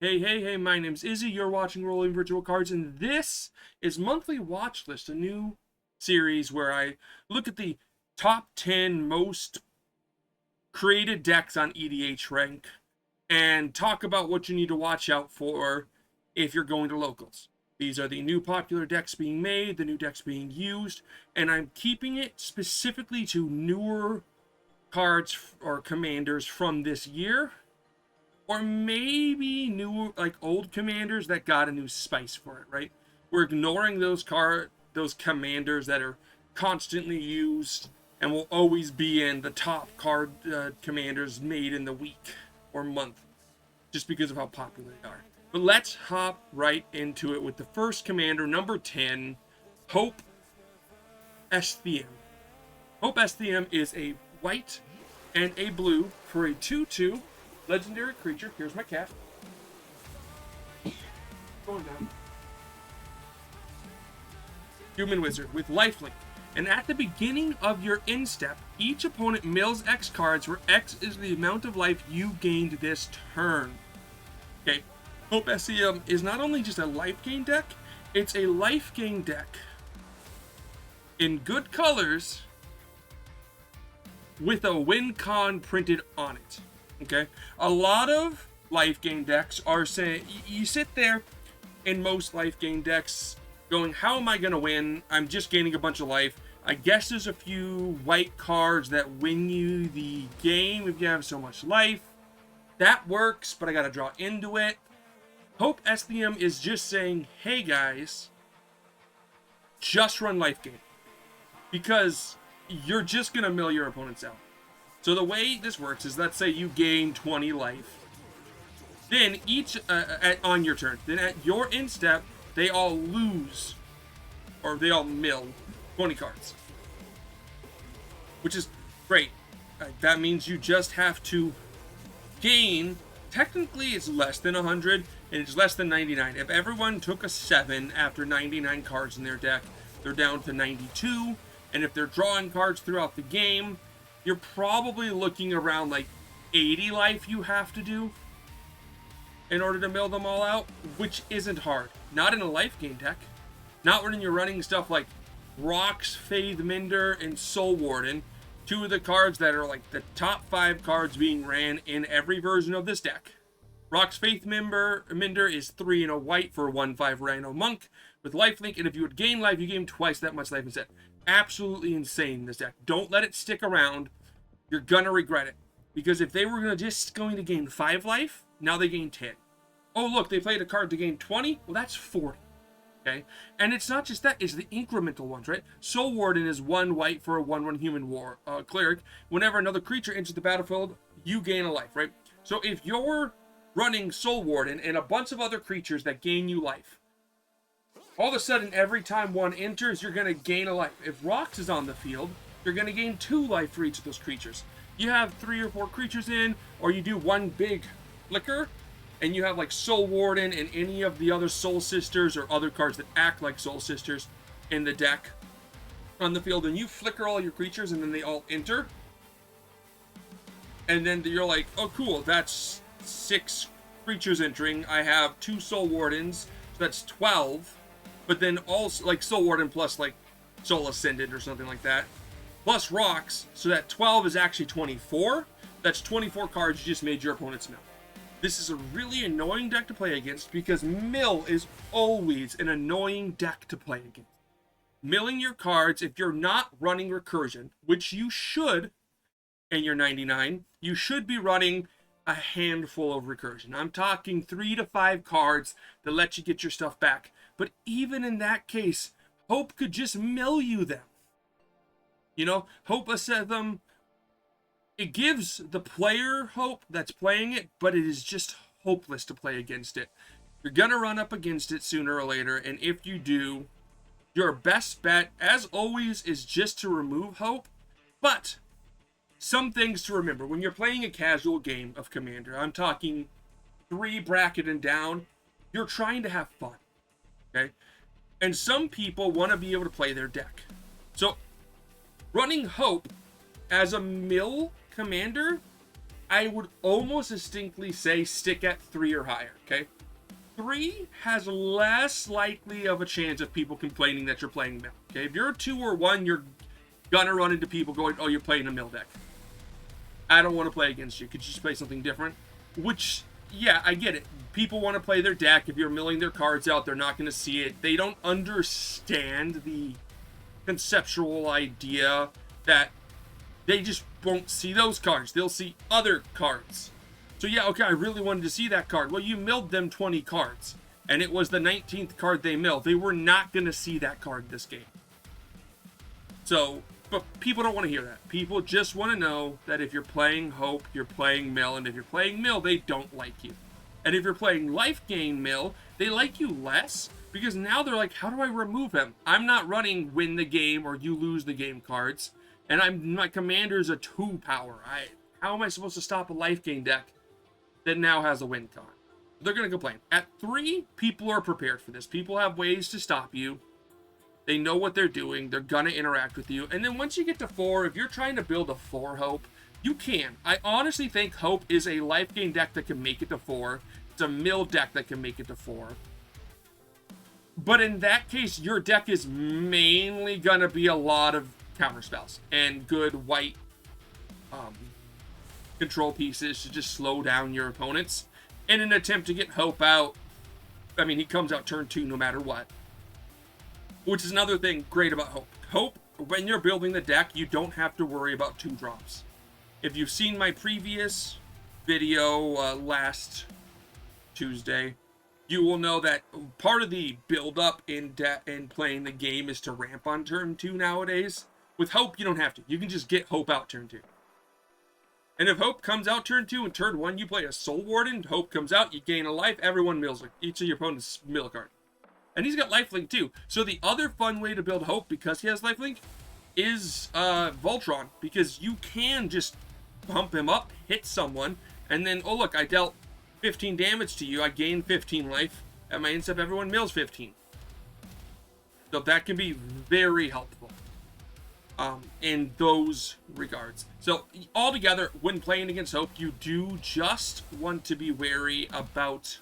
Hey, my name's Izzy. You're watching Rolling Virtual Cards, and this is Monthly Watch List, a new series where I look at the top 10 most created decks on EDH Rank and talk about what you need to watch out for if you're going to locals. These are the new popular decks being made, the new decks being used, and I'm keeping it specifically to newer cards or commanders from this year, or maybe new, like, old commanders that got a new spice for it, right? We're ignoring those commanders that are constantly used and will always be in the top commanders made in the week or month, just because of how popular they are. But let's hop right into it with the first commander, number 10, Hope Esthiam. Hope Esthiam is a white and a blue for a 2/2 legendary creature. Here's my cat. Going down. Human wizard with lifelink. And at the beginning of your instep, each opponent mills X cards, where X is the amount of life you gained this turn. Okay, Hope Esthiam is not only just a life gain deck, it's a life gain deck in good colors with a win con printed on it. Okay, a lot of life gain decks are saying, you sit there in most life gain decks going, how am I going to win? I'm just gaining a bunch of life. I guess there's a few white cards that win you the game if you have so much life. That works, but I got to draw into it. Hope Esthiam is just saying, hey guys, just run life gain, because you're just going to mill your opponents out. So the way this works is, let's say you gain 20 life. Then on your turn, then at your instep, they all lose, or they all mill 20 cards. Which is great. That means you just have to gain, technically it's less than 100, and it's less than 99. If everyone took a 7 after 99 cards in their deck, they're down to 92. And if they're drawing cards throughout the game, you're probably looking around like 80 life you have to do in order to mill them all out, which isn't hard. Not in a life gain deck. Not when you're running stuff like Rox, Faithminder, and Soul Warden, two of the cards that are like the top 5 cards being ran in every version of this deck. Rox Faithminder is 3 and a white for a 1/5 Rhino Monk with lifelink, and if you would gain life, you gain twice that much life instead. Absolutely insane, this deck. Don't let it stick around. You're gonna regret it, because if they were going to gain 5 life, now they gain 10. Oh look, they played a card to gain 20. Well, that's 40. Okay, and it's not just that; it's the incremental ones, right? Soul Warden is 1 white for a 1/1 human cleric. Whenever another creature enters the battlefield, you gain a life, right? So if you're running Soul Warden and a bunch of other creatures that gain you life, all of a sudden, every time one enters, you're going to gain a life. If Rox is on the field, you're going to gain 2 life for each of those creatures. You have 3 or 4 creatures in, or you do one big flicker, and you have like Soul Warden and any of the other Soul Sisters or other cards that act like Soul Sisters in the deck on the field, and you flicker all your creatures, and then they all enter. And then you're like, oh cool, that's 6 creatures entering. I have 2 Soul Wardens, so that's 12. But then also, like, Soul Warden plus, like, Soul Ascendant or something like that, plus Rox, so that 12 is actually 24. That's 24 cards you just made your opponent's mill. This is a really annoying deck to play against, because mill is always an annoying deck to play against. Milling your cards, if you're not running recursion, which you should in your 99, you should be running a handful of recursion. I'm talking 3 to 5 cards that let you get your stuff back. But even in that case, Hope could just mill you them. You know, Hope Esthiam, it gives the player hope that's playing it, but it is just hopeless to play against it. You're gonna run up against it sooner or later, and if you do, your best bet, as always, is just to remove Hope. But some things to remember when you're playing a casual game of Commander, I'm talking 3 bracket and down, you're trying to have fun. Okay? And some people want to be able to play their deck. So running Hope as a mill commander, I would almost distinctly say stick at 3 or higher, okay? 3 has less likely of a chance of people complaining that you're playing mill, okay? If you're a 2 or 1, you're gonna run into people going, oh, you're playing a mill deck. I don't want to play against you. Could you just play something different? Which, yeah, I get it. People want to play their deck. If you're milling their cards out, they're not going to see it. They don't understand the conceptual idea that they just won't see those cards. They'll see other cards. So yeah, okay, I really wanted to see that card. Well, you milled them 20 cards, and it was the 19th card they milled. They were not going to see that card this game. So, but people don't want to hear that. People just want to know that if you're playing Hope, you're playing Mill, and if you're playing Mill, they don't like you. And if you're playing Life Gain Mill, they like you less, because now they're like, how do I remove him? I'm not running win the game or you lose the game cards, and my commander's a 2 power. How am I supposed to stop a Life Gain deck that now has a win con? They're going to complain. At 3, people are prepared for this. People have ways to stop you. They know what they're doing. They're going to interact with you. And then once you get to 4, if you're trying to build a 4 Hope, you can. I honestly think Hope is a Life Gain deck that can make it to 4. It's a Mill deck that can make it to 4. But in that case, your deck is mainly going to be a lot of counter spells and good white control pieces to just slow down your opponents in an attempt to get Hope out. I mean, he comes out turn 2 no matter what. Which is another thing great about Hope. Hope, when you're building the deck, you don't have to worry about 2 drops. If you've seen my previous video last Tuesday, you will know that part of the build-up in playing the game is to ramp on turn 2 nowadays. With Hope, you don't have to. You can just get Hope out turn 2. And if Hope comes out turn 2 and turn 1 you play a Soul Warden, Hope comes out, you gain a life, everyone mills it. Each of your opponents mill a card. And he's got lifelink too. So the other fun way to build Hope, because he has lifelink, is Voltron. Because you can just pump him up, hit someone, and then, oh look, I dealt 15 damage to you, I gained 15 life. At my instep, everyone mills 15. So that can be very helpful in those regards. So altogether, when playing against Hope, you do just want to be wary about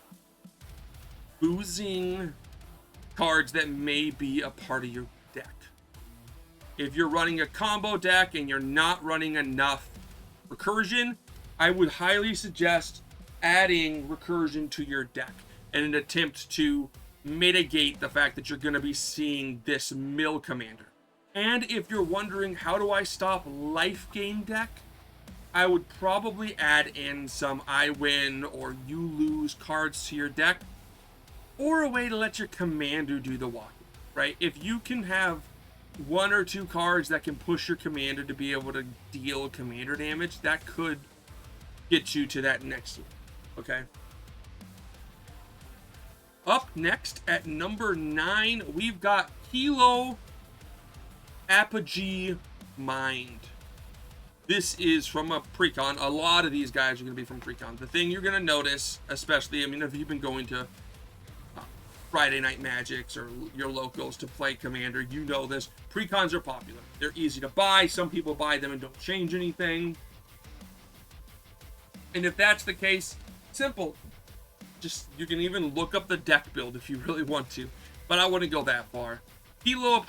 losing cards that may be a part of your deck. If you're running a combo deck and you're not running enough recursion, I would highly suggest adding recursion to your deck in an attempt to mitigate the fact that you're going to be seeing this mill commander. And if you're wondering, how do I stop Life Gain deck? I would probably add in some I win or you lose cards to your deck, or a way to let your commander do the walking, right? If you can have 1 or 2 cards that can push your commander to be able to deal commander damage, that could get you to that next one, okay? Up next at number 9, we've got Kilo Apogee Mind. This is from a precon. A lot of these guys are going to be from precon. The thing you're going to notice, especially, I mean, if you've been going to Friday Night Magics or your locals to play Commander, you know this. Precons are popular. They're easy to buy. Some people buy them and don't change anything. And if that's the case, simple. Just, you can even look up the deck build if you really want to. But I wouldn't go that far. Kilo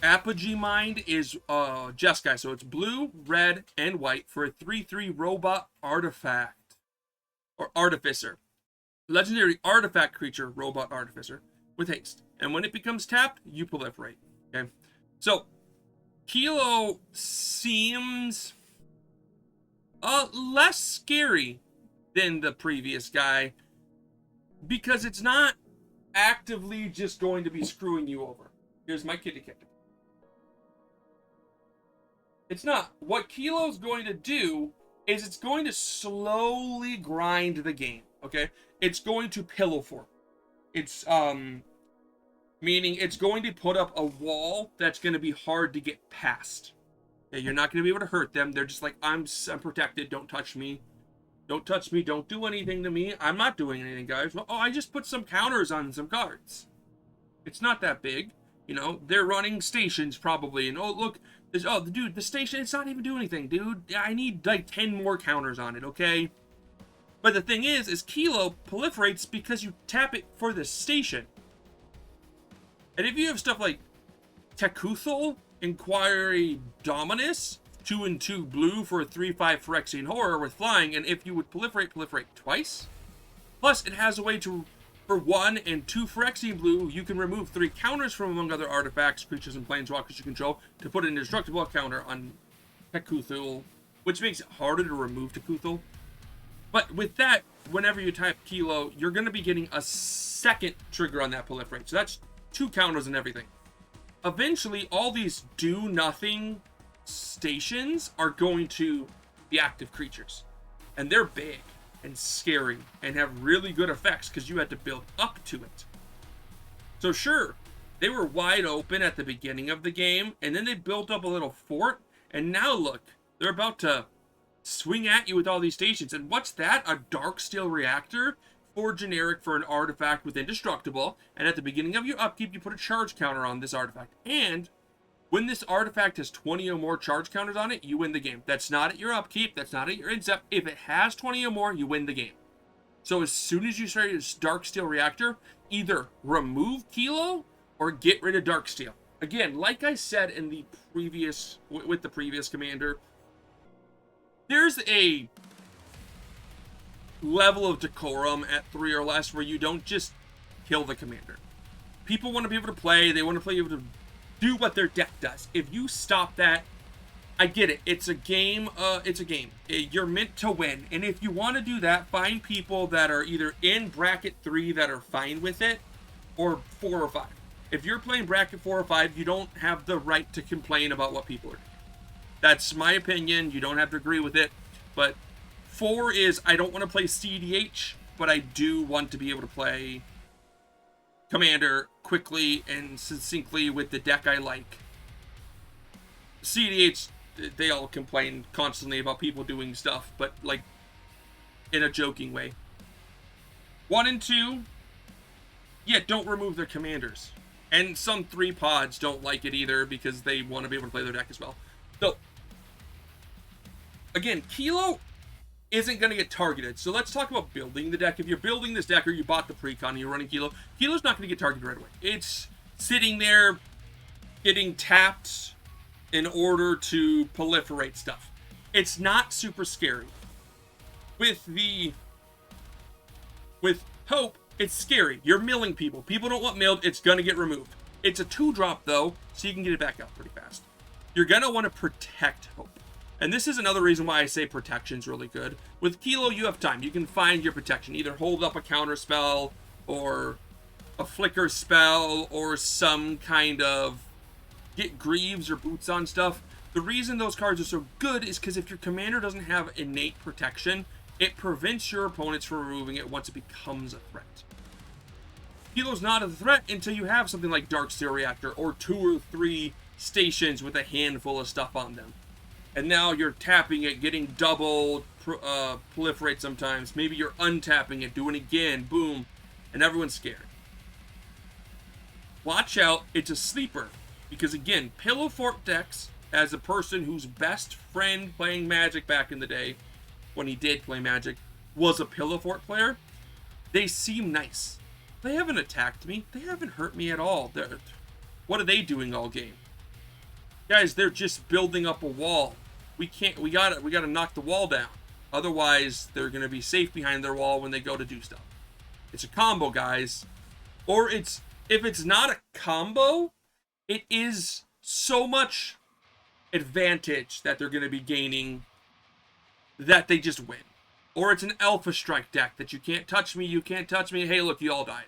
Apogee Mind is Jeskai. So it's blue, red, and white for a 3/3 robot artifact. Or artificer. Legendary artifact creature, robot artificer, with haste. And when it becomes tapped, you proliferate. Okay? So, Kilo seems less scary than the previous guy, because it's not actively just going to be screwing you over. Here's my kitty cat. It's not. What Kilo's going to do is it's going to slowly grind the game, okay? It's going to pillow form. It's, meaning it's going to put up a wall that's going to be hard to get past. Okay? You're not going to be able to hurt them. They're just like, I'm protected, don't touch me. Don't touch me, don't do anything to me. I'm not doing anything, guys. Well, oh, I just put some counters on some cards. It's not that big. You know, they're running stations probably. And oh, look, is, oh, dude, the station, it's not even doing anything, dude. I need like 10 more counters on it, okay? But the thing is Kilo proliferates because you tap it for the station. And if you have stuff like Tekuthel, Inquiry Dominus, 2 and 2 blue for a 3/5 Phyrexian Horror with flying, and if you would proliferate twice. Plus, it has a way to, for 1 and 2 Phyrexian blue, you can remove 3 counters from among other artifacts, creatures, and planeswalkers you control to put an indestructible counter on Tekuthel, which makes it harder to remove Tekuthel. But with that, whenever you type Kilo, you're going to be getting a second trigger on that proliferate. So that's 2 counters and everything. Eventually, all these do-nothing stations are going to be active creatures. And they're big and scary and have really good effects because you had to build up to it. So sure, they were wide open at the beginning of the game, and then they built up a little fort, and now look, they're about to swing at you with all these stations. And what's that? A Darksteel Reactor? 4 generic for an artifact with indestructible, and at the beginning of your upkeep, you put a charge counter on this artifact. And when this artifact has 20 or more charge counters on it, you win the game. That's not at your upkeep, that's not at your incept. If it has 20 or more, you win the game. So as soon as you start this Darksteel Reactor, either remove Kilo or get rid of Darksteel. Again, like I said in the previous, with the previous commander, there's a level of decorum at 3 or less where you don't just kill the commander. People want to be able to play, they want to be able to do what their deck does. If you stop that, I get it. It's a game. You're meant to win. And if you want to do that, find people that are either in bracket 3 that are fine with it, or 4 or 5. If you're playing bracket 4 or 5, you don't have the right to complain about what people are doing. That's my opinion. You don't have to agree with it. But 4 is, I don't want to play CDH, but I do want to be able to play Commander quickly and succinctly with the deck I like. CDH, they all complain constantly about people doing stuff, but like in a joking way. 1 and 2, yeah, don't remove their commanders. And some 3 pods don't like it either because they want to be able to play their deck as well. So, again, Kilo isn't going to get targeted. So let's talk about building the deck. If you're building this deck or you bought the precon and you're running Kilo, Kilo's not going to get targeted right away. It's sitting there getting tapped in order to proliferate stuff. It's not super scary. With Hope, it's scary. You're milling people. People don't want milled. It's going to get removed. It's a 2-drop though, so you can get it back out pretty fast. You're going to want to protect Hope. And this is another reason why I say protection's really good. With Kilo, you have time. You can find your protection. Either hold up a counter spell, or a flicker spell, or some kind of get Greaves or Boots on stuff. The reason those cards are so good is because if your commander doesn't have innate protection, it prevents your opponents from removing it once it becomes a threat. Kilo's not a threat until you have something like Darksteel Reactor, or 2 or 3 stations with a handful of stuff on them. And now you're tapping it, getting double proliferate sometimes. Maybe you're untapping it, doing it again, boom, and everyone's scared. Watch out, it's a sleeper. Because again, Pillow Fort decks, as a person whose best friend playing Magic back in the day, when he did play Magic, was a Pillow Fort player, they seem nice. They haven't attacked me. They haven't hurt me at all. What are they doing all game? Guys, they're just building up a wall. We gotta knock the wall down. Otherwise, they're gonna be safe behind their wall when they go to do stuff. It's a combo, guys. Or if it's not a combo, it is so much advantage that they're gonna be gaining that they just win. Or it's an Alpha Strike deck that you can't touch me, you can't touch me, hey look, you all died.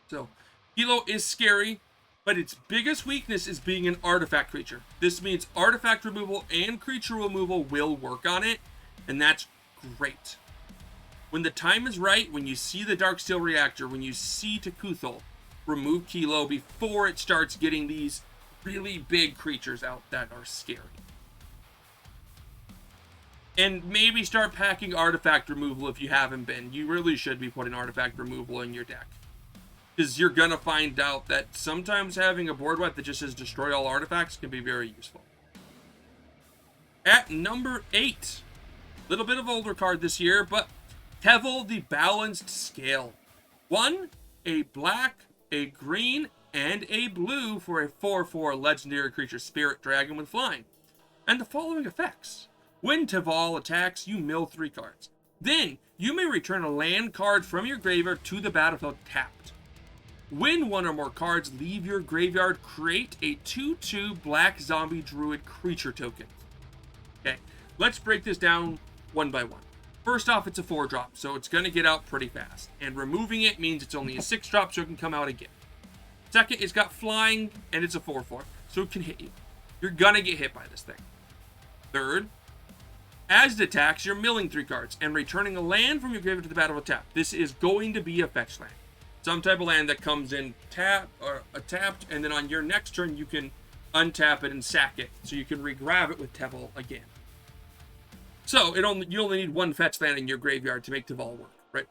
So, Kilo is scary, but its biggest weakness is being an artifact creature. This means artifact removal and creature removal will work on it, and that's great. When the time is right, when you see the Darksteel Reactor, when you see Tekuthel, remove Kilo before it starts getting these really big creatures out that are scary. And maybe start packing artifact removal if you haven't been. You really should be putting artifact removal in your deck. because you're gonna find out that sometimes having a board wipe that just says destroy all artifacts can be very useful. At number 8, little bit of older card this year, but Tevel the Balanced Scale. 1, a black, a green, and a blue for a 4/4 legendary creature spirit dragon with flying. And the following effects. When Tevel attacks, you mill 3 cards. Then, you may return a land card from your graveyard to the battlefield tapped. When one or more cards leave your graveyard, create a 2/2 black zombie druid creature token. Okay, let's break this down one by one. First off, it's a 4-drop, so it's going to get out pretty fast. And removing it means it's only a 6-drop, so it can come out again. Second, it's got flying, and it's a 4/4, so it can hit you. You're going to get hit by this thing. Third, as it attacks, you're milling 3 cards and returning a land from your graveyard to the battlefield tap. This is going to be a fetch land. Some type of land that comes in tapped, and then on your next turn, you can untap it and sack it, so you can re-grab it with Tevel again. So you only need 1 fetch land in your graveyard to make Tevel work, right?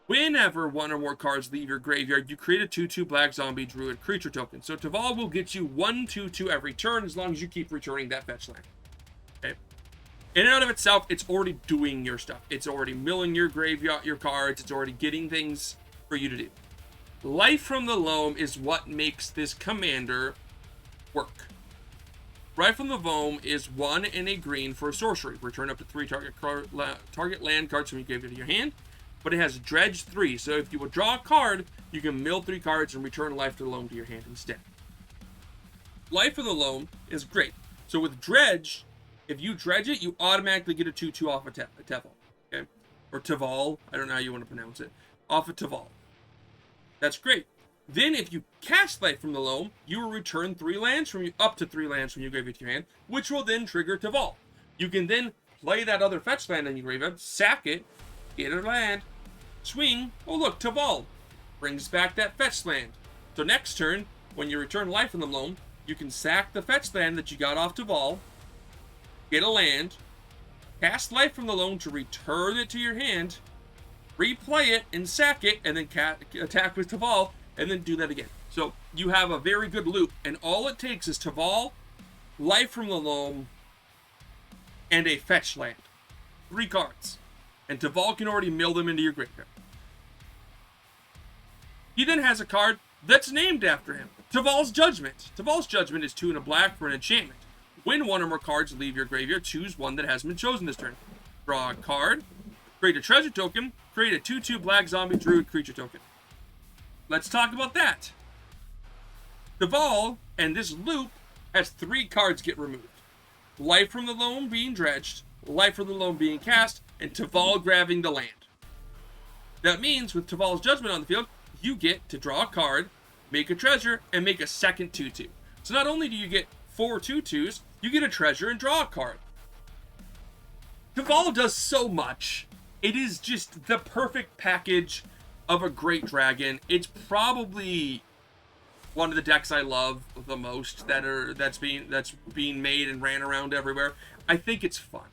Whenever 1 or more cards leave your graveyard, you create a 2/2 black zombie druid creature token. So Tevel will get you 1/2/2 every turn as long as you keep returning that fetch land. Okay. In and out of itself, it's already doing your stuff. It's already milling your graveyard, your cards. It's already getting things for you to do. Life from the Loam is what makes this commander work. Life from the Loam is 1 and a green for a sorcery. Return up to 3 target land cards from your graveyard to your hand. But it has Dredge 3, so if you will draw a card, you can mill 3 cards and return Life to the Loam to your hand instead. Life of the Loam is great. So with Dredge, if you dredge it, you automatically get a 2/2 off of Tevel. Okay? Or Teval, I don't know how you want to pronounce it. Off of Teval. That's great. Then if you cast Life from the Loam, you will return up to 3 lands from your graveyard to your hand, which will then trigger Teval. You can then play that other fetch land in your graveyard, sack it, get a land, swing, oh look, Teval brings back that fetch land. So next turn, when you return Life from the Loam, you can sack the fetch land that you got off Teval, get a land, cast Life from the Loam to return it to your hand, replay it and sack it, and then attack with Teval, and then do that again. So you have a very good loop, and all it takes is Teval, Life from the Loam, and a fetch land. 3 cards. And Teval can already mill them into your graveyard. He then has a card that's named after him. Teval's Judgment. Teval's Judgment is 2 and a black for an enchantment. When 1 or more cards leave your graveyard, choose one that hasn't been chosen this turn. Draw a card, create a treasure token, create a 2/2 black zombie druid creature token. Let's talk about that. Teval and this loop has 3 cards get removed. Life from the Loam being dredged, Life from the Loam being cast, and Teval grabbing the land. That means with Teval's Judgment on the field, you get to draw a card, make a treasure, and make a second 2/2. So not only do you get 4 2/2s, you get a treasure and draw a card. Teval does so much. It is just the perfect package of a great dragon. It's probably one of the decks I love the most that's being made and ran around everywhere. I think it's fun.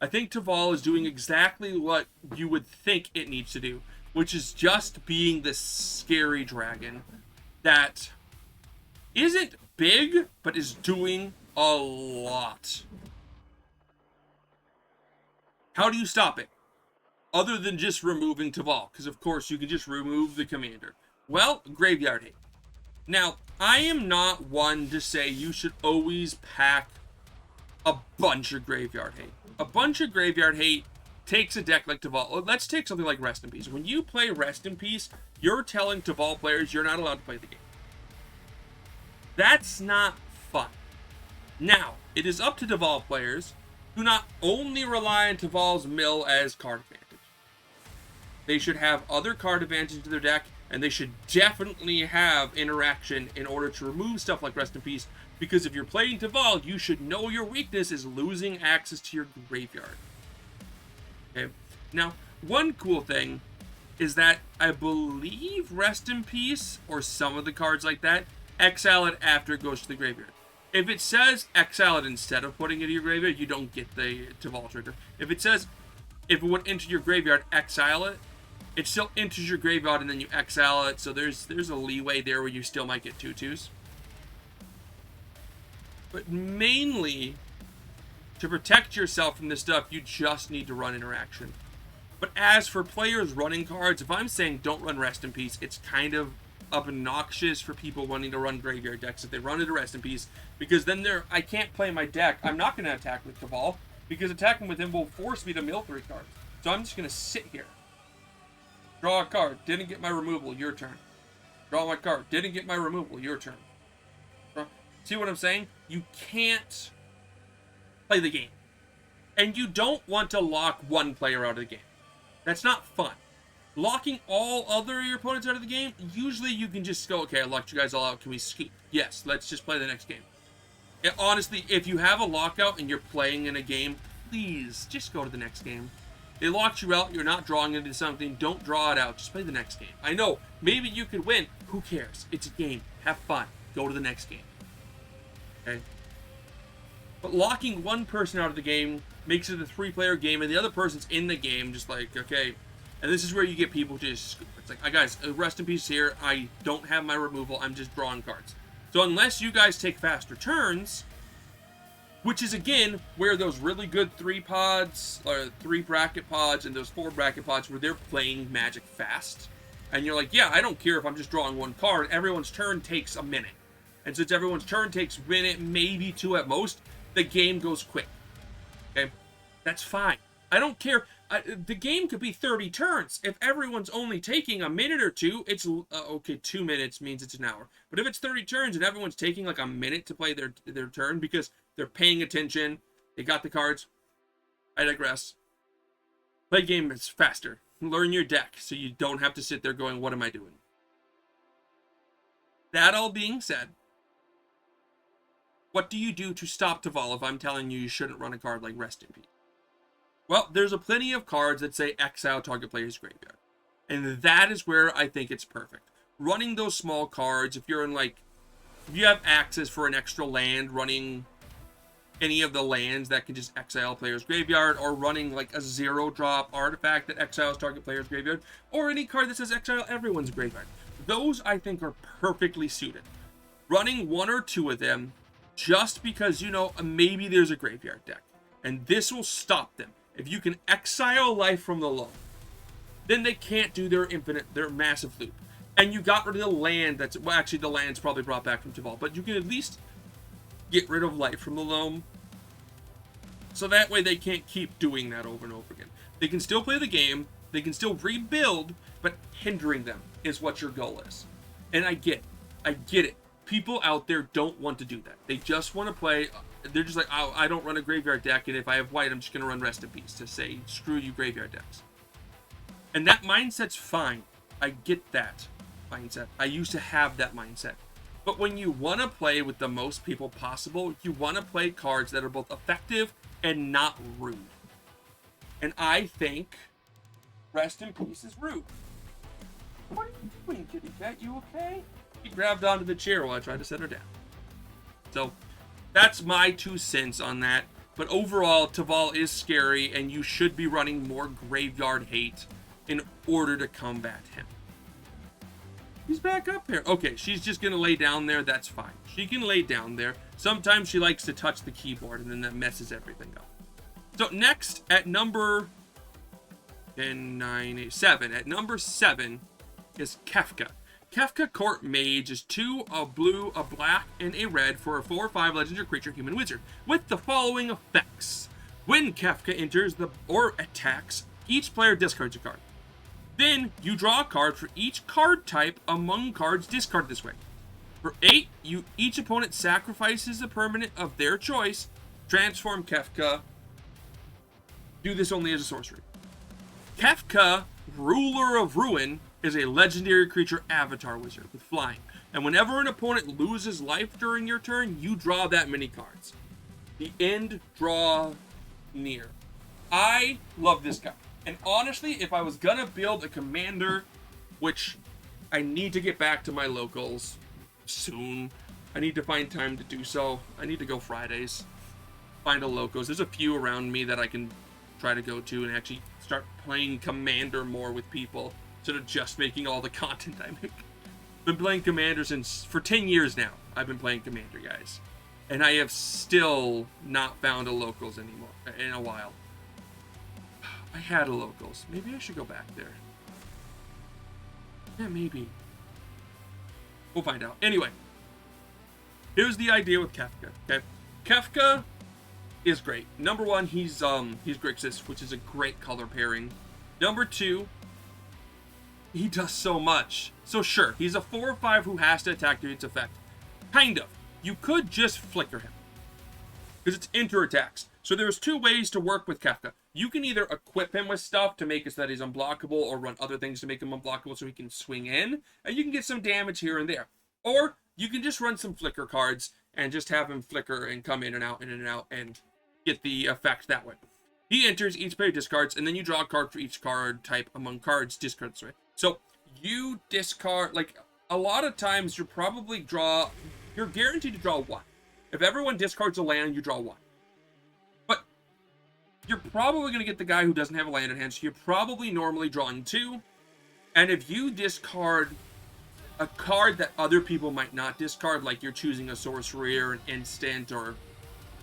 I think Teval is doing exactly what you would think it needs to do, which is just being this scary dragon that isn't big, but is doing a lot. How do you stop it? Other than just removing Teval, because of course you can just remove the commander. Well, Graveyard Hate. Now, I am not one to say you should always pack a bunch of Graveyard Hate. A bunch of Graveyard Hate takes a deck like Teval. Let's take something like Rest in Peace. When you play Rest in Peace, you're telling Teval players you're not allowed to play the game. That's not fun. Now, it is up to Teval players who not only rely on Teval's mill as card advantage. They should have other card advantage to their deck, and they should definitely have interaction in order to remove stuff like Rest in Peace, because if you're playing Teval, you should know your weakness is losing access to your graveyard. Okay. Now, one cool thing is that I believe Rest in Peace, or some of the cards like that, exile it after it goes to the graveyard. If it says exile it instead of putting it in your graveyard, you don't get the Teval trigger. If it says, if it would enter your graveyard, exile it, it still enters your graveyard and then you exile it, so there's a leeway there where you still might get 2/2s. But mainly, to protect yourself from this stuff, you just need to run interaction. But as for players running cards, if I'm saying don't run Rest in Peace, it's kind of obnoxious for people wanting to run graveyard decks if they run it to Rest in Peace, because then I can't play my deck. I'm not going to attack with Cabal, because attacking with him will force me to mill 3 cards. So I'm just going to sit here. Draw a card. Didn't get my removal. Your turn. Draw my card. Didn't get my removal. Your turn. See what I'm saying? You can't play the game. And you don't want to lock one player out of the game. That's not fun. Locking all other your opponents out of the game, usually you can just go, okay, I locked you guys all out. Can we skeep? Yes, let's just play the next game. And honestly, if you have a lockout and you're playing in a game, please just go to the next game. They locked you out. You're not drawing into something. Don't draw it out. Just play the next game. I know, maybe you could win. Who cares? It's a game. Have fun. Go to the next game. Okay? But locking one person out of the game makes it a 3-player game, and the other person's in the game, just like, okay. And this is where you get people just, it's like, guys, Rest in Peace here. I don't have my removal. I'm just drawing cards. So unless you guys take faster turns, which is, again, where those really good 3 pods, or 3 bracket pods, and those 4 bracket pods, where they're playing Magic fast. And you're like, yeah, I don't care if I'm just drawing 1 card. Everyone's turn takes a minute. And since everyone's turn takes a minute, maybe 2 at most, the game goes quick. Okay? That's fine. I don't care. The game could be 30 turns. If everyone's only taking a minute or 2, it's okay, 2 minutes means it's an hour. But if it's 30 turns and everyone's taking like a minute to play their turn because they're paying attention, they got the cards, I digress. Play game is faster. Learn your deck so you don't have to sit there going, what am I doing? That all being said, what do you do to stop Taval if I'm telling you shouldn't run a card like Rest in Peace? Well, there's a plenty of cards that say exile target player's graveyard. And that is where I think it's perfect. Running those small cards, if you're in like, if you have access for an extra land, running any of the lands that can just exile player's graveyard, or running like a 0-drop artifact that exiles target player's graveyard, or any card that says exile everyone's graveyard. Those, I think, are perfectly suited. Running 1 or 2 of them, just because, you know, maybe there's a graveyard deck. And this will stop them. If you can exile life from the loam, then they can't do their massive loop. And you got rid of the land that's, well, actually the land's probably brought back from Taval, but you can at least get rid of life from the loam. So that way they can't keep doing that over and over again. They can still play the game, they can still rebuild, but hindering them is what your goal is. And I get it. People out there don't want to do that. They just want to play. They're just like, oh, I don't run a graveyard deck, and if I have white, I'm just going to run Rest in Peace to say, screw you graveyard decks. And that mindset's fine. I get that mindset. I used to have that mindset. But when you want to play with the most people possible, you want to play cards that are both effective and not rude. And I think Rest in Peace is rude. What are you doing, kitty cat? You okay? She grabbed onto the chair while I tried to set her down. So, that's my 2 cents on that. But overall, Taval is scary, and you should be running more graveyard hate in order to combat him. He's back up here. Okay, she's just going to lay down there. That's fine. She can lay down there. Sometimes she likes to touch the keyboard, and then that messes everything up. So next, at number 10, 9, 8, 7. At number 7 is Kefka. Kefka Court Mage is 2, a blue, a black, and a red for a 4/5 legendary creature human wizard with the following effects. When Kefka enters or attacks, each player discards a card. Then you draw a card for each card type among cards discarded this way. For 8, each opponent sacrifices a permanent of their choice. Transform Kefka. Do this only as a sorcery. Kefka, Ruler of Ruin, is a legendary creature avatar wizard with flying. And whenever an opponent loses life during your turn, you draw that many cards. The end draw near. I love this guy. And honestly, if I was gonna build a commander, which I need to get back to my locals soon. I need to find time to do so. I need to go Fridays. Find a locals. There's a few around me that I can try to go to and actually start start playing Commander more with people instead of just making all the content I make. Been playing Commander for 10 years now. I've been playing Commander, guys. And I have still not found a locals anymore in a while. I had a locals. Maybe I should go back there. Yeah, maybe. We'll find out. Anyway, here's the idea with Kefka. Okay, Kefka is great. Number one, he's Grixis, which is a great color pairing. Number two, he does so much. So sure, he's a 4/5 who has to attack through its effect. Kind of. You could just flicker him, because it's inter attacks. So there's two ways to work with Kefka. You can either equip him with stuff to make it so that he's unblockable, or run other things to make him unblockable so he can swing in, and you can get some damage here and there. Or you can just run some flicker cards and just have him flicker and come in and out, and get the effect that way. He enters, each player discards, and then you draw a card for each card type among cards discarded this way. So you discard, like, a lot of times you're guaranteed to draw one. If everyone discards a land, you draw one. But you're probably going to get the guy who doesn't have a land in hand, so you're probably normally drawing two. And if you discard a card that other people might not discard, like you're choosing a sorcery or an instant or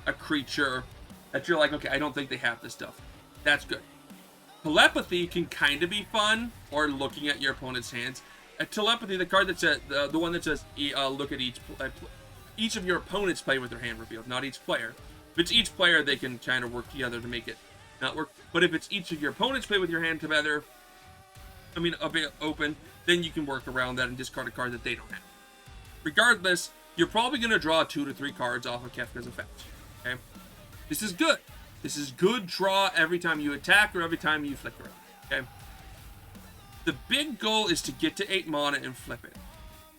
a creature that you're like, okay, I don't think they have this stuff, that's good. Telepathy can kind of be fun, or looking at your opponent's hands. Telepathy, the card that says, the one that says, look at each of your opponents play with their hand revealed, not each player. If it's each player, they can kind of work together to make it not work. But if it's each of your opponents play with your hand together, open, then you can work around that and discard a card that they don't have. Regardless, you're probably going to draw 2 to 3 cards off of Kefka's effect. Okay, this is good. This is good draw every time you attack or every time you flicker it. Okay. The big goal is to get to 8 mana and flip it.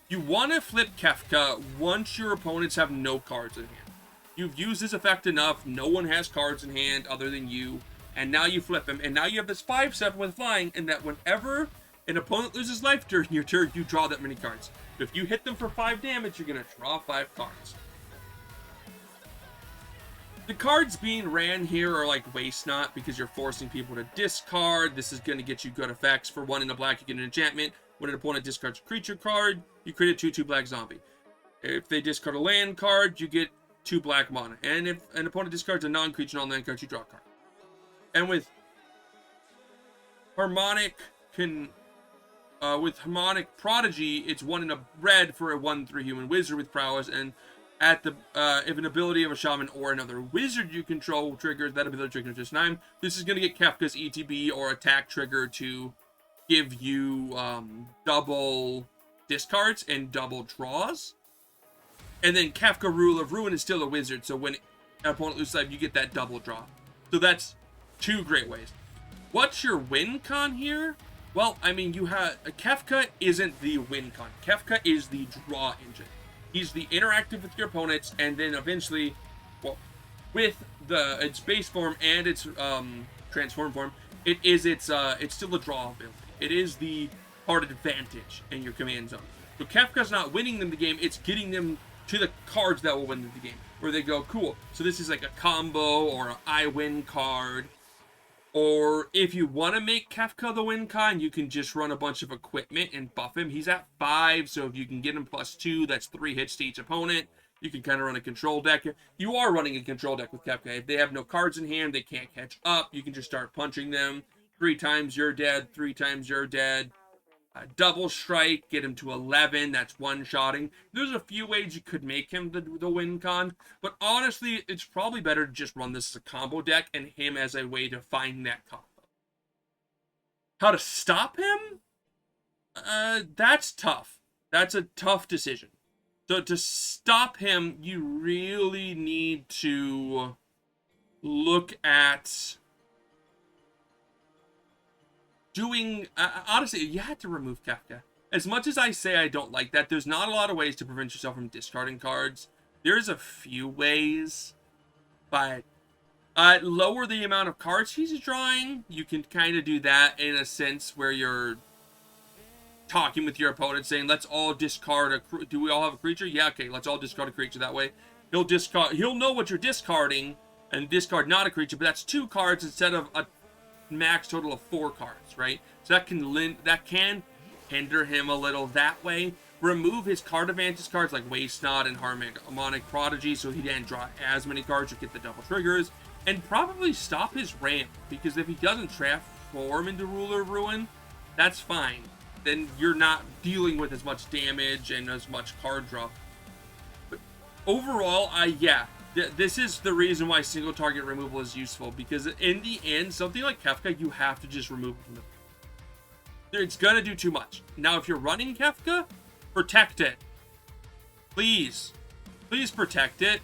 You want to flip Kefka once your opponents have no cards in hand. You've used this effect enough, no one has cards in hand other than you, and now you flip him, and now you have this 5/7 with flying, and that whenever an opponent loses life during your turn, you draw that many cards. So if you hit them for 5 damage, you're going to draw 5 cards. The cards being ran here are like Waste Not, because you're forcing people to discard. This is going to get you good effects. For 1 in a black, you get an enchantment. When an opponent discards a creature card, you create a 2/2 black zombie. If they discard a land card, you get 2 black mana. And if an opponent discards a non-creature non-land card, you draw a card. And with Harmonic Prodigy, it's 1 in a red for a 1/3 human wizard with prowess, and at the if an ability of a shaman or another wizard you control triggers, that ability triggers just 9. This is going to get Kefka's ETB or attack trigger to give you double discards and double draws. And then Kefka Rule of Ruin is still a wizard, so when an opponent loses life, you get that double draw. So that's 2 great ways. What's your win con here? Well, I mean, you have Kefka isn't the win con. Kefka is the draw engine. He's the interactive with your opponents, and then eventually, well, with its base form and its transform form, it's still a draw ability. It is the hard advantage in your command zone. So Kefka's not winning them the game; it's getting them to the cards that will win them the game, where they go, cool. So this is like a combo or an I win card. Or if you want to make Kefka the win con, you can just run a bunch of equipment and buff him. He's at 5, so if you can get him +2, that's 3 hits to each opponent. You can kind of run a control deck. You are running a control deck with Kefka. If they have no cards in hand, they can't catch up. You can just start punching them. 3 times you're dead, 3 times you're dead. Double strike, get him to 11, that's one-shotting. There's a few ways you could make him the win con, but honestly, it's probably better to just run this as a combo deck and him as a way to find that combo. How to stop him? That's tough. That's a tough decision. So to stop him, you really need to look at doing, honestly, you had to remove Kefka. As much as I say I don't like that, there's not a lot of ways to prevent yourself from discarding cards. There's a few ways, but lower the amount of cards he's drawing. You can kind of do that in a sense where you're talking with your opponent, saying, let's all discard do we all have a creature? Yeah, okay, let's all discard a creature. That way, he'll know what you're discarding, and discard not a creature, but that's 2 cards instead of max total of 4 cards, right? So that can hinder him a little that way. Remove his card advantage cards like Waste Not and Harmonic Prodigy, so he didn't draw as many cards to get the double triggers, and probably stop his ramp, because if he doesn't transform into Ruler of Ruin, that's fine. Then you're not dealing with as much damage and as much card draw. But overall, this is the reason why single target removal is useful, because in the end, something like Kefka, you have to just remove from the field. It's gonna do too much. Now, if you're running Kefka, protect it. Please protect it.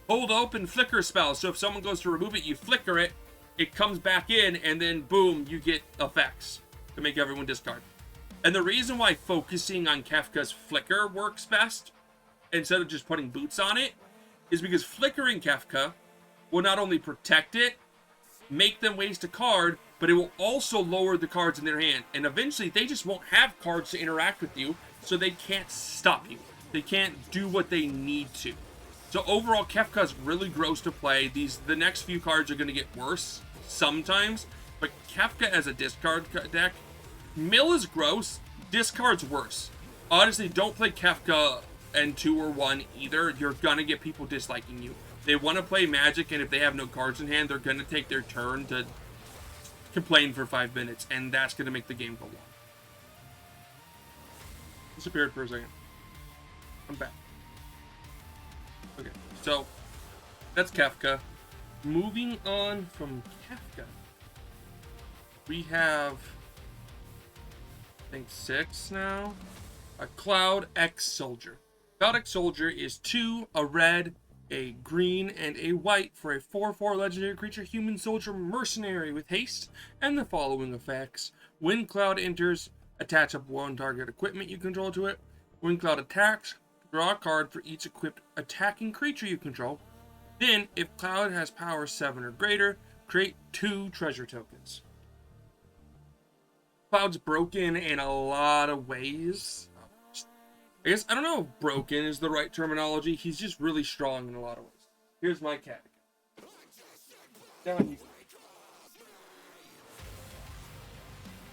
Hold open flicker spells, so if someone goes to remove it, you flicker it, it comes back in, and then boom, you get effects to make everyone discard. And the reason why focusing on Kefka's flicker works best, instead of just putting boots on it, is because flickering Kefka will not only protect it, make them waste a card, but it will also lower the cards in their hand. And eventually, they just won't have cards to interact with you, so they can't stop you. They can't do what they need to. So overall, Kefka is really gross to play. The next few cards are going to get worse sometimes, but Kefka as a discard deck, mill is gross, discard's worse. Honestly, don't play Kefka and 2 or 1 either. You're going to get people disliking you. They want to play Magic, and if they have no cards in hand, they're going to take their turn to complain for 5 minutes, and that's going to make the game go long. Disappeared for a second. I'm back. Okay, so that's Kefka. Moving on from Kefka, we have, I think, 6 now. A Cloud X Soldier. Cloud X Soldier is 2, a red, a green, and a white for a 4/4 legendary creature, human soldier mercenary with haste and the following effects. When Cloud enters, attach up 1 target equipment you control to it. When Cloud attacks, draw a card for each equipped attacking creature you control. Then, if Cloud has power 7 or greater, create 2 treasure tokens. Cloud's broken in a lot of ways. I guess, I don't know if broken is the right terminology. He's just really strong in a lot of ways. Here's my cat. Down you.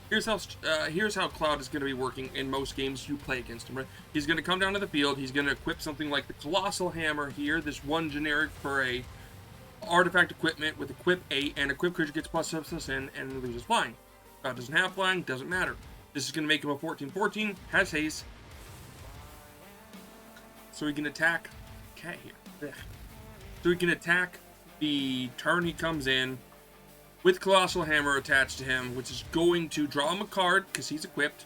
Here's how Cloud is going to be working in most games you play against him, right? He's going to come down to the field. He's going to equip something like the Colossal Hammer here. This 1 generic for a artifact equipment with equip 8, and equip creature gets +++ in and loses flying. Cloud doesn't have flying, doesn't matter. This is going to make him a 14/14, has haste. So he can attack cat here. Ugh. So he can attack the turn he comes in with Colossal Hammer attached to him, which is going to draw him a card because he's equipped,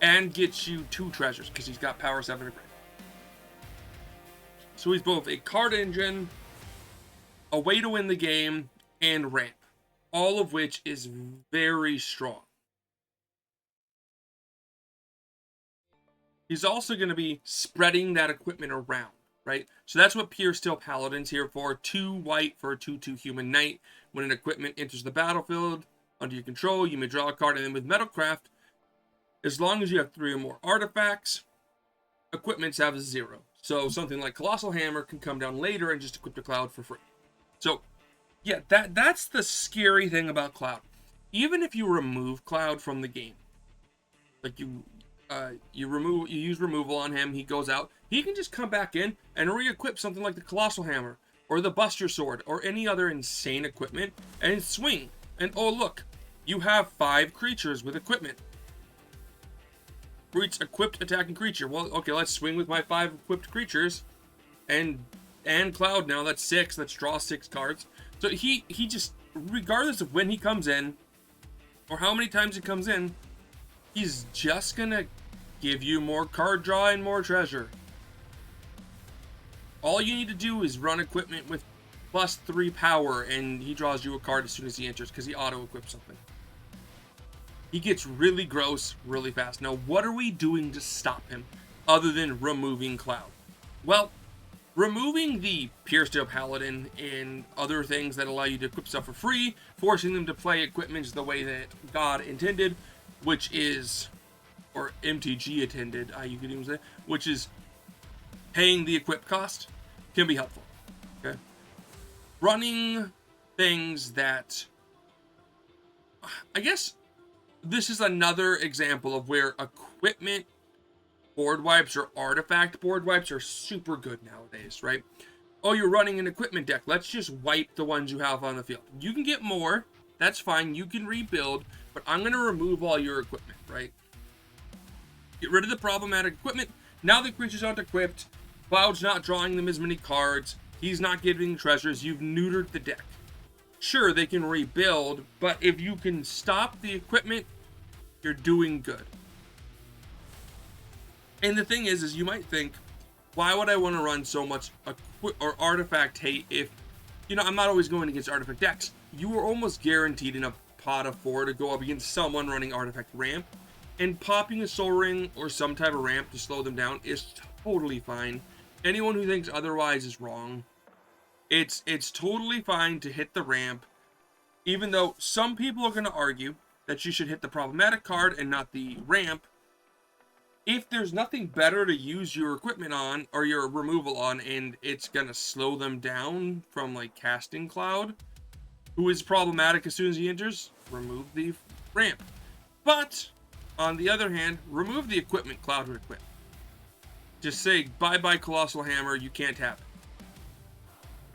and get you 2 treasures because he's got power 7 or greater. So he's both a card engine, a way to win the game, and ramp, all of which is very strong. He's also going to be spreading that equipment around, right? So that's what Pure Steel Paladin's here for. 2 white for a 2/2 human knight. When an equipment enters the battlefield under your control, you may draw a card. And then with Metalcraft, as long as you have 3 or more artifacts, equipments have a 0. So something like Colossal Hammer can come down later and just equip the Cloud for free. So yeah, that's the scary thing about Cloud. Even if you remove Cloud from the game, like you use removal on him, he goes out, he can just come back in and re-equip something like the Colossal Hammer or the Buster Sword or any other insane equipment and swing. And oh look, you have 5 creatures with equipment for each equipped attacking creature. Well, okay, let's swing with my 5 equipped creatures and Cloud now. That's 6. Let's draw 6 cards. So he just, regardless of when he comes in or how many times he comes in, he's just gonna give you more card draw and more treasure. All you need to do is run equipment with +3 power, and he draws you a card as soon as he enters because he auto-equips something. He gets really gross really fast. Now, what are we doing to stop him other than removing Cloud? Well, removing the Pure Steel Paladin and other things that allow you to equip stuff for free, forcing them to play equipment the way that God intended, which is, or MTG intended, you could even say, which is paying the equip cost, can be helpful. Okay, running things that I guess this is another example of where equipment board wipes or artifact board wipes are super good nowadays, right? Oh, you're running an equipment deck. Let's just wipe the ones you have on the field. You can get more. That's fine. You can rebuild, but I'm going to remove all your equipment, right? Get rid of the problematic equipment. Now the creatures aren't equipped. Cloud's not drawing them as many cards. He's not giving treasures. You've neutered the deck. Sure, they can rebuild, but if you can stop the equipment, you're doing good. And the thing is you might think, why would I want to run so much artifact hate if, I'm not always going against artifact decks. You are almost guaranteed in a pot of 4 to go up against someone running artifact ramp, and popping a soul ring or some type of ramp to slow them down is totally fine. Anyone who thinks otherwise is wrong. It's totally fine to hit the ramp, even though some people are going to argue that you should hit the problematic card and not the ramp. If there's nothing better to use your equipment on or your removal on, and it's going to slow them down from like casting Cloud, who is problematic as soon as he enters, remove the ramp. But on the other hand, remove the equipment Cloud would equip. Just say bye-bye Colossal Hammer, you can't have it.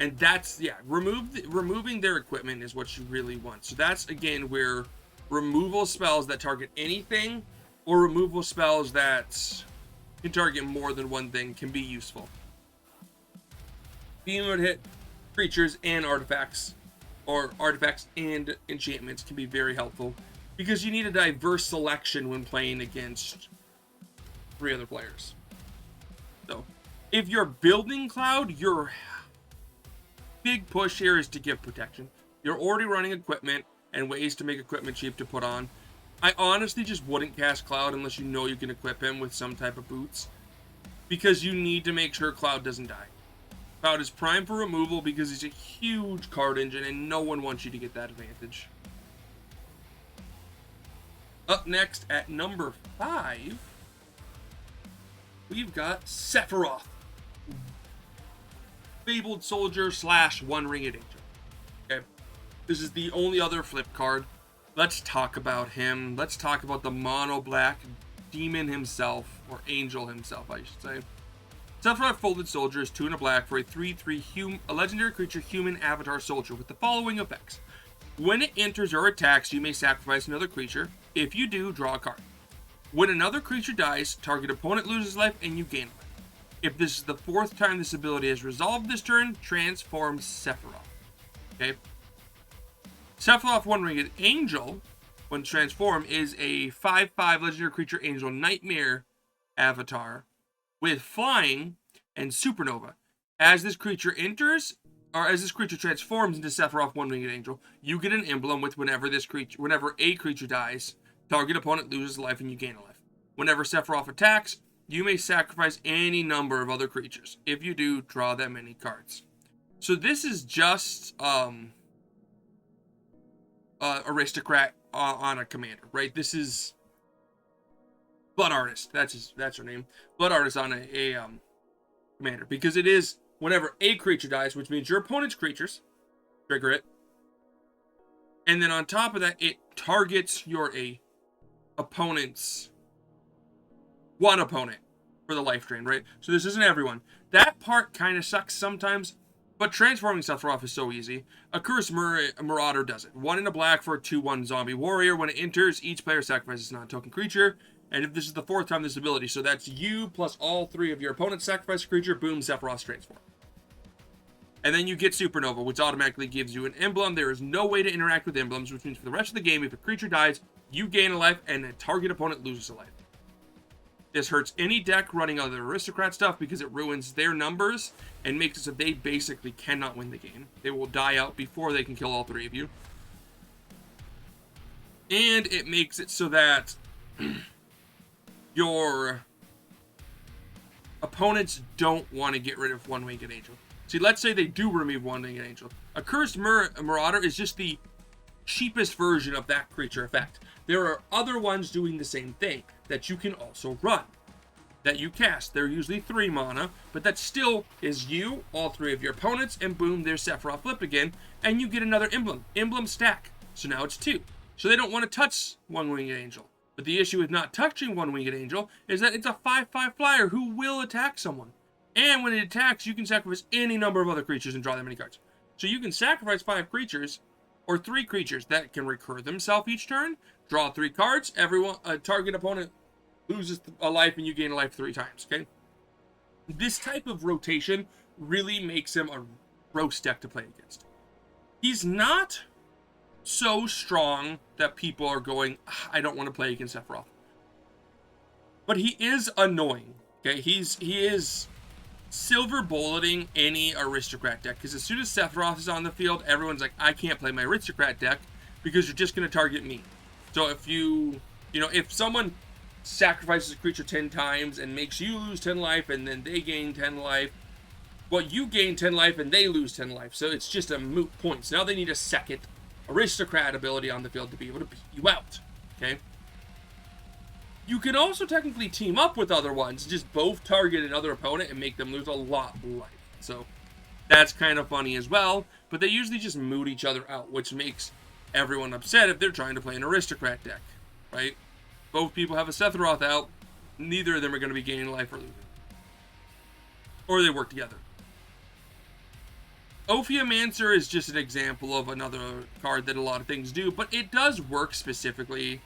And that's, removing their equipment is what you really want. So that's, again, where removal spells that target anything or removal spells that can target more than one thing can be useful. Being able to hit creatures and artifacts, or artifacts and enchantments, can be very helpful, because you need a diverse selection when playing against 3 other players. So, if you're building Cloud, your big push here is to give protection. You're already running equipment and ways to make equipment cheap to put on. I honestly just wouldn't cast Cloud unless you know you can equip him with some type of boots, because you need to make sure Cloud doesn't die. Cloud is primed for removal because he's a huge card engine and no one wants you to get that advantage. Up next at number 5, we've got Sephiroth. Fabled Soldier / One-Ringed Angel. Okay, this is the only other flip card. Let's talk about him. Let's talk about the mono-black demon himself, or angel himself, I should say. Sephiroth Folded Soldier is 2 and a black for a 3/3 a legendary creature human avatar soldier with the following effects. When it enters or attacks, you may sacrifice another creature. If you do, draw a card. When another creature dies, target opponent loses life and you gain life. If this is the 4th time this ability has resolved this turn, transform Sephiroth. Okay? Sephiroth One-Ringed Angel, when transformed, is a 5/5 legendary creature angel nightmare avatar with flying and supernova. As this creature enters, or as this creature transforms into Sephiroth One-Ringed Angel, you get an emblem with whenever a creature dies, target opponent loses life and you gain a life. Whenever Sephiroth attacks, you may sacrifice any number of other creatures. If you do, draw that many cards. So this is just aristocrat on a commander, right? This is Blood Artist. That's her name. Blood Artist on a commander, because it is whenever a creature dies, which means your opponent's creatures trigger it, and then on top of that, it targets your opponent's one opponent for the life drain, right? So this isn't everyone. That part kind of sucks sometimes, but transforming Sephiroth is so easy. Accursed Marauder does it. 1 and a black for a 2/1 zombie warrior. When it enters, each player sacrifices a non-token creature. And if this is the 4th time this ability, so that's you plus all 3 of your opponent's sacrifice creature, boom, Sephiroth transform. And then you get Supernova, which automatically gives you an emblem. There is no way to interact with emblems, which means for the rest of the game, if a creature dies, you gain a life and a target opponent loses a life. This hurts any deck running other aristocrat stuff because it ruins their numbers and makes it so they basically cannot win the game. They will die out before they can kill all 3 of you. And it makes it so that your opponents don't want to get rid of One-Winged Angel. See, let's say they do remove One-Winged Angel. Accursed Marauder is just the cheapest version of that creature effect. There are other ones doing the same thing that you can also run, that you cast. They're usually 3 mana, but that still is you, all 3 of your opponents, and boom, there's Sephiroth flipped again, and you get another emblem. Emblem stack. So now it's 2. So they don't want to touch One-Winged Angel. But the issue with not touching One-Winged Angel is that it's a 5/5 flyer who will attack someone. And when it attacks, you can sacrifice any number of other creatures and draw that many cards. So you can sacrifice 5 creatures, or 3 creatures that can recur themselves each turn, draw 3 cards, a target opponent loses a life and you gain a life 3 times, okay? This type of rotation really makes him a roast deck to play against. He's not so strong that people are going, I don't want to play against Sephiroth. But he is annoying. Okay, he is silver bulleting any aristocrat deck, because as soon as Sephiroth is on the field, everyone's like, I can't play my aristocrat deck because you're just going to target me. So if someone sacrifices a creature 10 times and makes you lose 10 life and then they gain 10 life, well, you gain 10 life and they lose 10 life. So it's just a moot point. So now they need a second aristocrat ability on the field to be able to beat you out. Okay? You can also technically team up with other ones, just both target another opponent and make them lose a lot of life. So that's kind of funny as well, but they usually just moot each other out, which makes everyone upset if they're trying to play an aristocrat deck, right? Both people have a Sephiroth out, neither of them are going to be gaining life or losing. Or they work together. Ophiomancer is just an example of another card that a lot of things do, but it does work specifically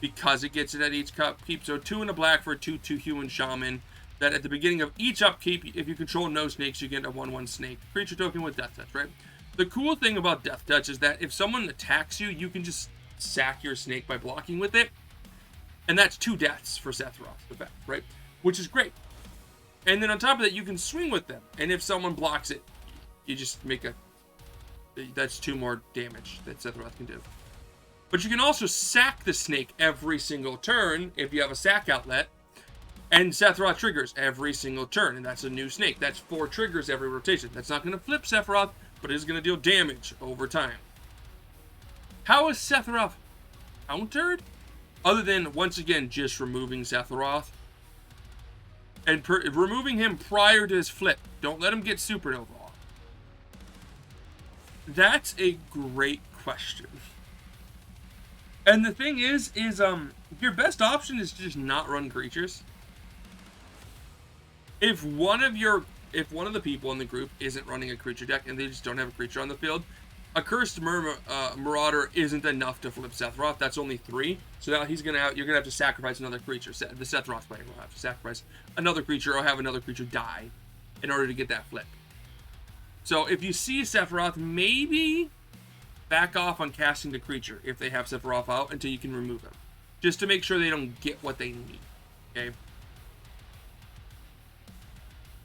because it gets it at each upkeep. So 2 and a black for a 2/2 human shaman, that at the beginning of each upkeep, if you control no snakes, you get a 1/1 snake creature token with Death Touch, right? The cool thing about Death Touch is that if someone attacks you, you can just sack your snake by blocking with it. And that's 2 deaths for Sephiroth's effect, right? Which is great. And then on top of that, you can swing with them. And if someone blocks it, you just make that's 2 more damage that Sephiroth can do. But you can also sack the snake every single turn if you have a sack outlet. And Sephiroth triggers every single turn. And that's a new snake. That's 4 triggers every rotation. That's not going to flip Sephiroth, but it is going to deal damage over time. How is Sephiroth countered? Other than, once again, just removing Sephiroth. And removing him prior to his flip. Don't let him get supernova off. That's a great question. And the thing is your best option is to just not run creatures. If one of the people in the group isn't running a creature deck and they just don't have a creature on the field, a Cursed Marauder isn't enough to flip Sephiroth. That's only 3. So now you're gonna have to sacrifice another creature. The Sephiroth player will have to sacrifice another creature or have another creature die in order to get that flip. So if you see Sephiroth, maybe back off on casting the creature if they have Sephiroth out until you can remove him, just to make sure they don't get what they need. Okay.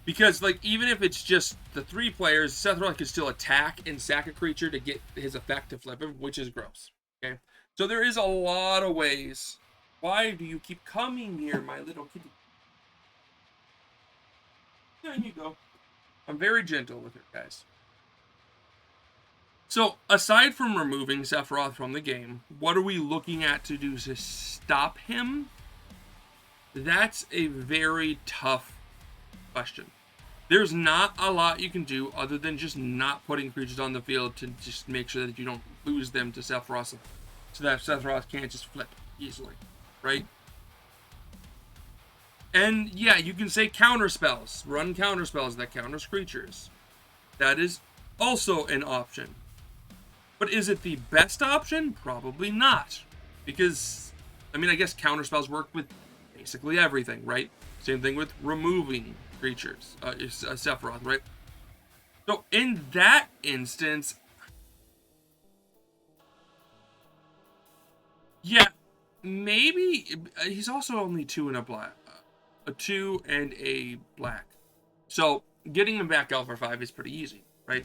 Because, like, even if it's just the 3 players, Sephiroth can still attack and sack a creature to get his effect to flip him, which is gross. Okay? So there is a lot of ways. Why do you keep coming here, my little kitty? There you go. I'm very gentle with it, guys. So, aside from removing Sephiroth from the game, what are we looking at to do to stop him? That's a very tough question. There's not a lot you can do other than just not putting creatures on the field to just make sure that you don't lose them to Sephiroth, so that Sephiroth can't just flip easily, right? And yeah, you can say counter spells. Run counter spells that counters creatures. That is also an option. But is it the best option? Probably not. Because, I mean, I guess counter spells work with basically everything, right? Same thing with removing creatures, Sephiroth, right? So in that instance, yeah, maybe he's also only 2 and a black, a 2 and a black. So getting him back out for 5 is pretty easy, right?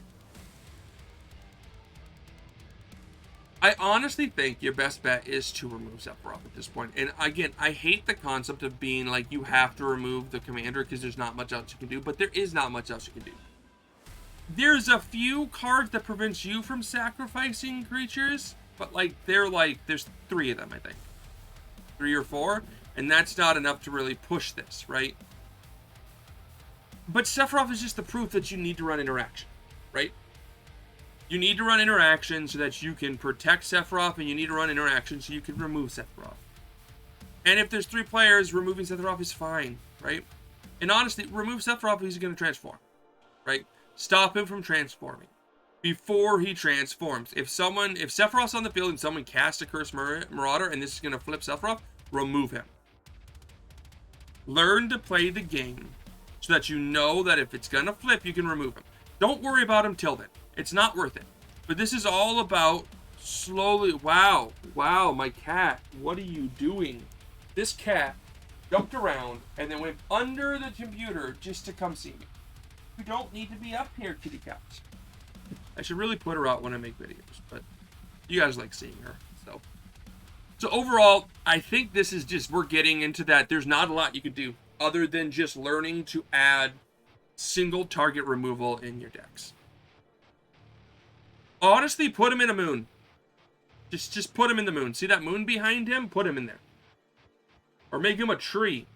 I honestly think your best bet is to remove Sephiroth at this point. And again, I hate the concept of being like you have to remove the commander because there's not much else you can do, but there is not much else you can do. There's a few cards that prevents you from sacrificing creatures, but there's 3 of them, I think. 3 or 4, and that's not enough to really push this, right? But Sephiroth is just the proof that you need to run interaction, right? You need to run interaction so that you can protect Sephiroth, and you need to run interaction so you can remove Sephiroth. And if there's 3 players, removing Sephiroth is fine, right? And honestly, remove Sephiroth, he's going to transform, right? Stop him from transforming before he transforms. If Sephiroth's on the field and someone casts a Cursed Marauder and this is going to flip Sephiroth, remove him. Learn to play the game so that you know that if it's going to flip, you can remove him. Don't worry about him till then. It's not worth it. But this is all about slowly... Wow, my cat. What are you doing? This cat jumped around and then went under the computer just to come see me. You don't need to be up here, kitty cats. I should really put her out when I make videos, but you guys like seeing her, So overall, I think this is just, we're getting into that. There's not a lot you can do other than just learning to add single target removal in your decks. Honestly, put him in a moon. Just put him in the moon. See that moon behind him? Put him in there. Or make him a tree.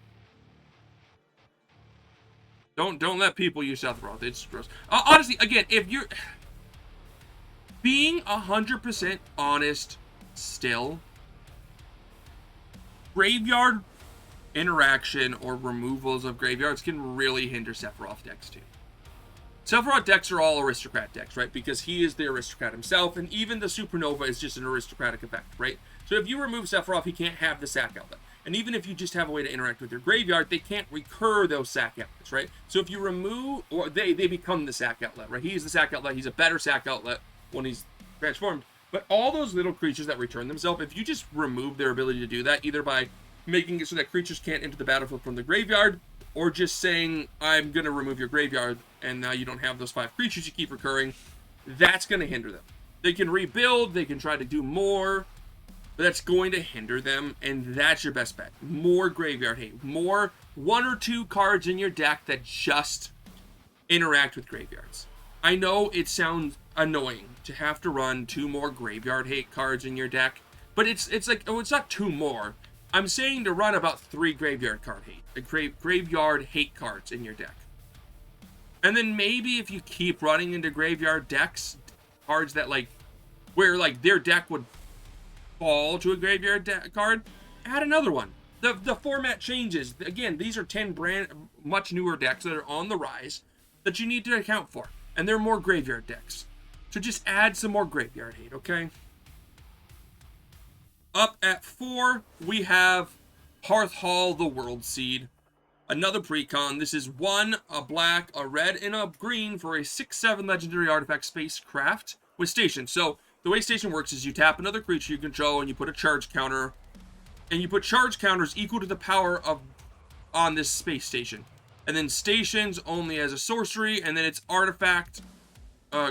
Don't let people use Sephiroth. It's gross. Honestly, again, if you're being 100% honest still, graveyard interaction or removals of graveyards can really hinder Sephiroth decks too. Sephiroth decks are all aristocrat decks, right? Because he is the aristocrat himself, and even the Supernova is just an aristocratic effect, right? So if you remove Sephiroth, he can't have the sack outlet. And even if you just have a way to interact with your graveyard, they can't recur those sack outlets, right? So if you remove, or they become the sack outlet, right? He's the sack outlet. He's a better sack outlet when he's transformed. But all those little creatures that return themselves, if you just remove their ability to do that, either by making it so that creatures can't enter the battlefield from the graveyard, or just saying, I'm going to remove your graveyard, and now you don't have those 5 creatures you keep recurring, that's going to hinder them. They can rebuild, they can try to do more, but that's going to hinder them, and that's your best bet. More graveyard hate. More 1 or 2 cards in your deck that just interact with graveyards. I know it sounds annoying to have to run 2 more graveyard hate cards in your deck, but it's like, oh, it's not 2 more. I'm saying to run about 3 graveyard card hate, graveyard hate cards in your deck. And then maybe if you keep running into graveyard decks, cards that like, where like their deck would fall to a graveyard card, add another one. The format changes. Again, these are 10 much newer decks that are on the rise that you need to account for. And they're more graveyard decks. So just add some more graveyard hate, okay? Up at 4, we have Hearth Hall, the World Seed. Another precon. This is 1, a black, a red, and a green for a 6/7 legendary artifact spacecraft with station. So the way station works is you tap another creature you control and you put a charge counter. And you put charge counters equal to the power of on this space station. And then stations only as a sorcery, and then it's artifact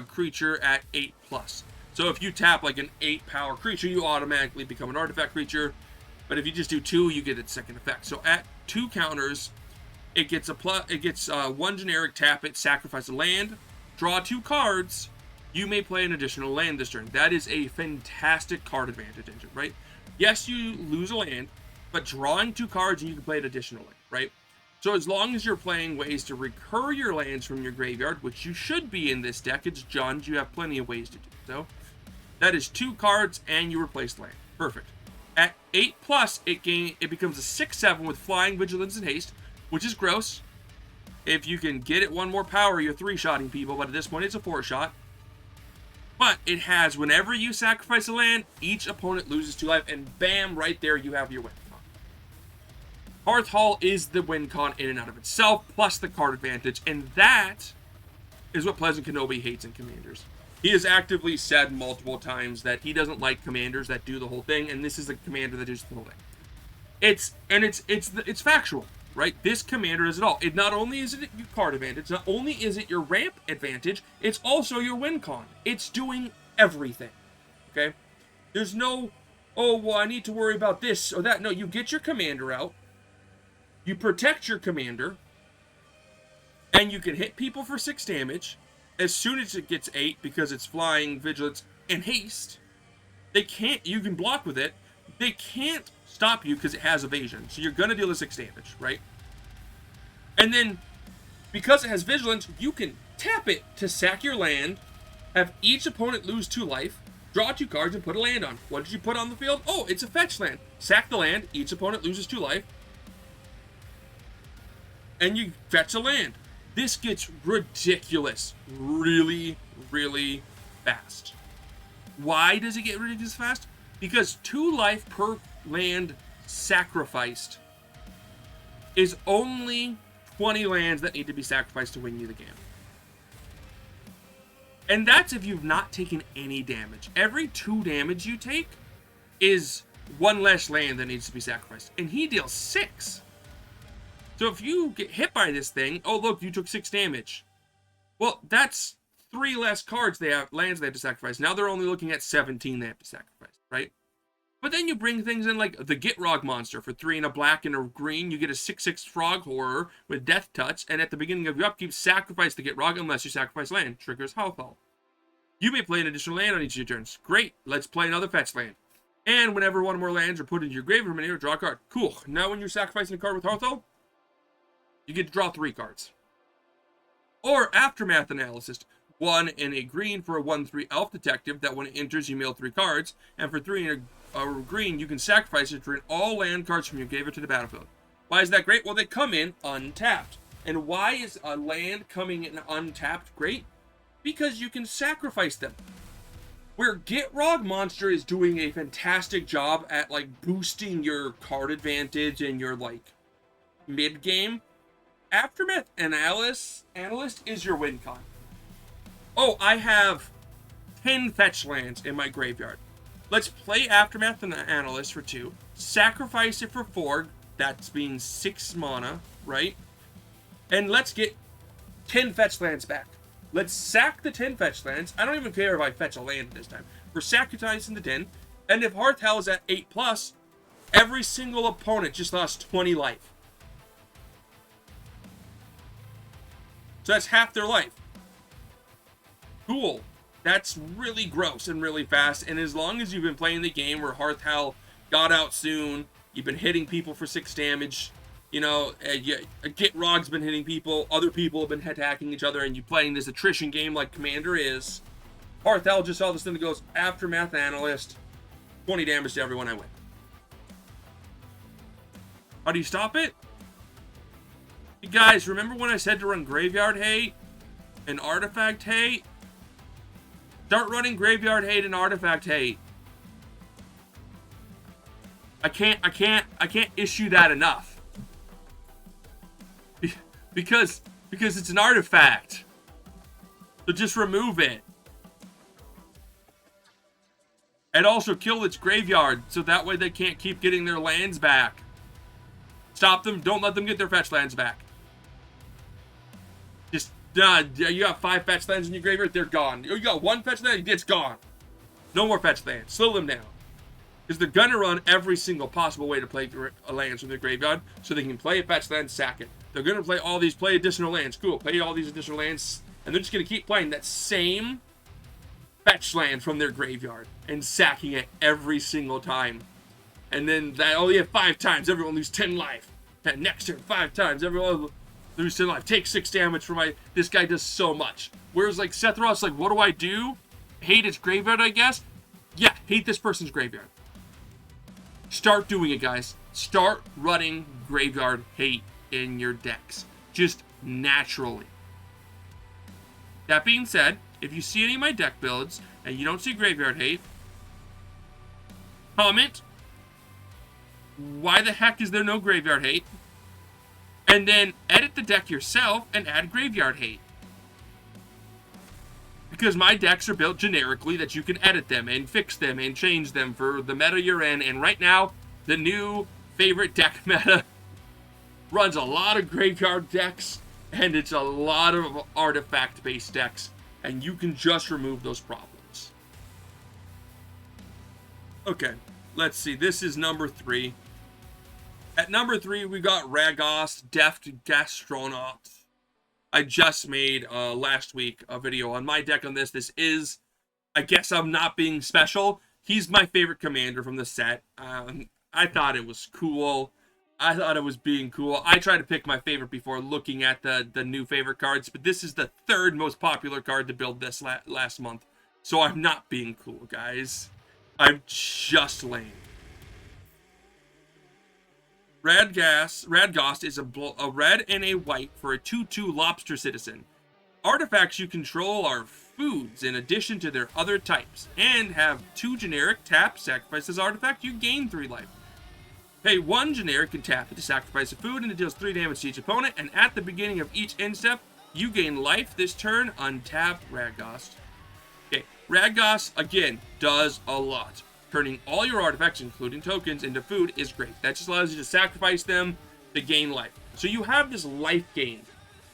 creature at 8+. So if you tap like an 8 power creature, you automatically become an artifact creature. But if you just do 2, you get its second effect. So at 2 counters, it gets 1 generic tap it, sacrifice a land, draw 2 cards. You may play an additional land this turn. That is a fantastic card advantage engine, right? Yes, you lose a land, but drawing 2 cards and you can play it additionally, right? So as long as you're playing ways to recur your lands from your graveyard, which you should be in this deck, it's Jund, you have plenty of ways to do so. That is 2 cards and you replace land. Perfect. At 8+, it becomes a 6/7 with flying, vigilance, and haste, which is gross. If you can get it 1 more power, you're 3-shotting people, but at this point it's a 4-shot. But it has, whenever you sacrifice a land, each opponent loses 2 life, and bam, right there you have your win con. Hearth Hall is the win con in and out of itself, plus the card advantage, and that is what Pleasant Kenobi hates in Commanders. He has actively said multiple times that he doesn't like commanders that do the whole thing, and this is the commander that does the whole thing. It's factual, right? This commander does it all. It not only is it your card advantage, not only is it your ramp advantage, it's also your win con. It's doing everything. Okay? There's no, oh, well, I need to worry about this or that. No, you get your commander out, you protect your commander, and you can hit people for 6 damage. As soon as it gets 8, because it's flying, vigilance, and haste, they can't, you can block with it, they can't stop you because it has evasion. So you're going to deal the 6 damage, right? And then, because it has vigilance, you can tap it to sack your land, Have each opponent lose 2 life, draw 2 cards, and put a land on. What did you put on the field? Oh, it's a fetch land. Sack the land, each opponent loses 2 life, and you fetch a land. This gets ridiculous really, really fast. Why does it get ridiculous fast? Because 2 life per land sacrificed is only 20 lands that need to be sacrificed to win you the game. And that's if you've not taken any damage. Every 2 damage you take is 1 less land that needs to be sacrificed. And he deals 6. So if you get hit by this thing, oh look, you took 6 damage. Well, that's 3 less cards lands they have to sacrifice. Now they're only looking at 17 they have to sacrifice, right? But then you bring things in like the Gitrog monster for 3 and a black and a green. You get a 6/6 frog horror with Death Touch, and at the beginning of your upkeep, sacrifice the Gitrog unless you sacrifice land. Triggers Houthal. You may play an additional land on each of your turns. Great, let's play another fetch land. And whenever 1 or more lands are put into your graveyard from anywhere, draw a card. Cool. Now when you're sacrificing a card with Houthal, you get to draw 3 cards. Or Aftermath Analysis. 1 and a green for a 1/3 elf detective that when it enters you mill 3 cards, and for 3 and a green you can sacrifice it to bring all land cards from your graveyard to the battlefield. Why is that great? Well, they come in untapped. And why is a land coming in untapped great? Because you can sacrifice them. Where Gitrog Monster is doing a fantastic job at like boosting your card advantage and your like mid game, Aftermath Analyst is your win con. Oh, I have 10 fetch lands in my graveyard. Let's play Aftermath Analyst for 2. Sacrifice it for 4. That's being 6 mana, right? And let's get 10 fetch lands back. Let's sack the 10 fetch lands. I don't even care if I fetch a land this time. We're sacrificing the 10. And if Houthal is at 8+, every single opponent just lost 20 life. So that's half their life. Cool. That's really gross and really fast. And as long as you've been playing the game where Houthal got out soon, you've been hitting people for 6 damage, you know, Gitrog's been hitting people, other people have been attacking each other, and you playing this attrition game like Commander is, Houthal just all of a sudden goes, Aftermath Analyst, 20 damage to everyone I win. How do you stop it? Hey guys, remember when I said to run Graveyard Hate and Artifact Hate? Start running Graveyard Hate and Artifact Hate. I can't issue that enough. Because it's an artifact. So just remove it. And also kill its graveyard, so that way they can't keep getting their lands back. Stop them, don't let them get their fetch lands back. Just, you got 5 fetch lands in your graveyard, they're gone. You got 1 fetch land, it's gone. No more fetch lands, slow them down. Because they're gonna run every single possible way to play lands from their graveyard, so they can play a fetch land, sack it. They're gonna play additional lands, cool, play all these additional lands, and they're just gonna keep playing that same fetch land from their graveyard and sacking it every single time. And then that only have 5 times, everyone lose 10 life. And next turn, 5 times, everyone lose 10 life. Take 6 damage from this guy does so much. Whereas like Sethros, like, what do I do? Hate its graveyard, I guess? Yeah, hate this person's graveyard. Start doing it, guys. Start running Graveyard Hate in your decks. Just naturally. That being said, if you see any of my deck builds and you don't see Graveyard Hate, comment, why the heck is there no Graveyard Hate? And then edit the deck yourself and add Graveyard Hate. Because my decks are built generically that you can edit them and fix them and change them for the meta you're in. And right now, the new favorite deck meta runs a lot of graveyard decks, and it's a lot of artifact-based decks, and you can just remove those problems. Okay, let's see. This is number 3. At number 3, we got Ragos, Deft Gastronaut. I just made last week a video on my deck on this. This is, I guess I'm not being special. He's my favorite commander from the set. I thought it was cool. I thought it was being cool. I tried to pick my favorite before looking at the new favorite cards, but this is the third most popular card to build this last month. So I'm not being cool, guys. I'm just lame. Radgast is a red and a white for a 2/2 lobster citizen. Artifacts you control are foods in addition to their other types, and have 2 generic tap. Sacrifice this artifact, you gain 3 life. Pay 1 generic and tap it to sacrifice a food, and it deals 3 damage to each opponent, and at the beginning of each end step, you gain life this turn. Untap Radgast. Okay, Radgast, again, does a lot. Turning all your artifacts, including tokens, into food is great. That just allows you to sacrifice them to gain life. So you have this life gain.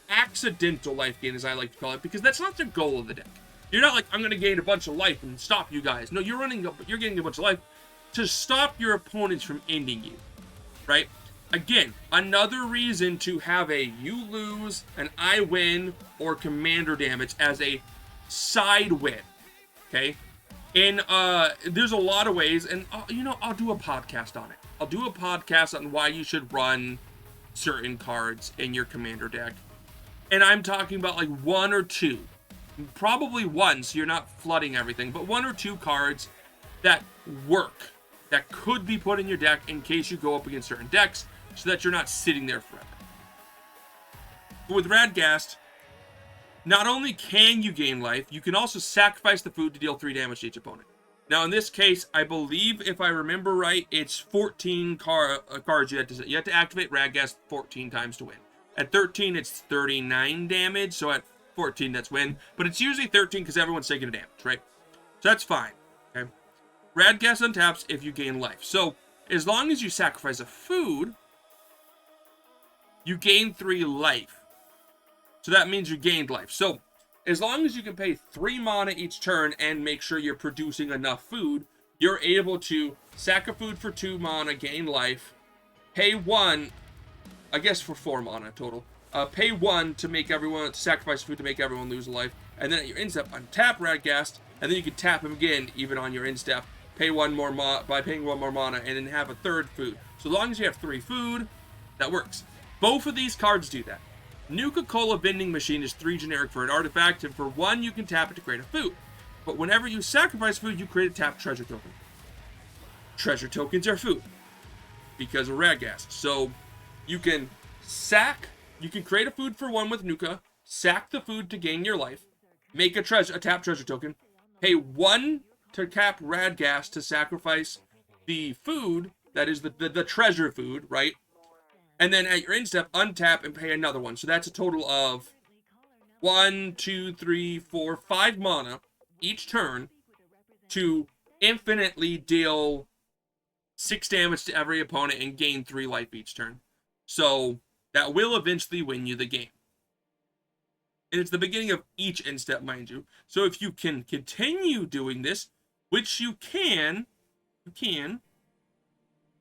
Accidental life gain, as I like to call it, because that's not the goal of the deck. You're not like, I'm going to gain a bunch of life and stop you guys. No, you're getting a bunch of life to stop your opponents from ending you, right? Again, another reason to have a you lose, an I win, or commander damage as a side win, okay? And there's a lot of ways, and I'll do a podcast on it. I'll do a podcast on why you should run certain cards in your commander deck. And I'm talking about like 1 or 2, probably 1, so you're not flooding everything, but 1 or 2 cards that work, that could be put in your deck in case you go up against certain decks, so that you're not sitting there forever. But with Radgast, not only can you gain life, you can also sacrifice the food to deal 3 damage to each opponent. Now, in this case, I believe, if I remember right, it's 14 cards you have to activate Radgast 14 times to win. At 13, it's 39 damage, so at 14, that's win. But it's usually 13 because everyone's taking a damage, right? So that's fine, okay? Radgast untaps if you gain life. So, as long as you sacrifice a food, you gain 3 life. So that means you gained life. So, as long as you can pay 3 mana each turn and make sure you're producing enough food, you're able to sack a food for 2 mana, gain life, pay 1, I guess for 4 mana total. Pay 1 to sacrifice food to make everyone lose a life, and then at your end step, untap Radgast, and then you can tap him again, even on your end step, pay 1 more by paying 1 more mana, and then have a 3rd food. So as long as you have 3 food, that works. Both of these cards do that. Nuka-Cola Vending Machine is 3 generic for an artifact, and for 1 you can tap it to create a food. But whenever you sacrifice food, you create a tapped treasure token. Treasure tokens are food because of Radgast. So you can create a food for 1 with Nuka, sack the food to gain your life, make a tapped treasure token, pay 1 to tap Radgast to sacrifice the food, that is the treasure food, right? And then at your end step, untap and pay another 1. So that's a total of 1, 2, 3, 4, 5 mana each turn to infinitely deal 6 damage to every opponent and gain 3 life each turn. So that will eventually win you the game. And it's the beginning of each end step, mind you. So if you can continue doing this, which you can,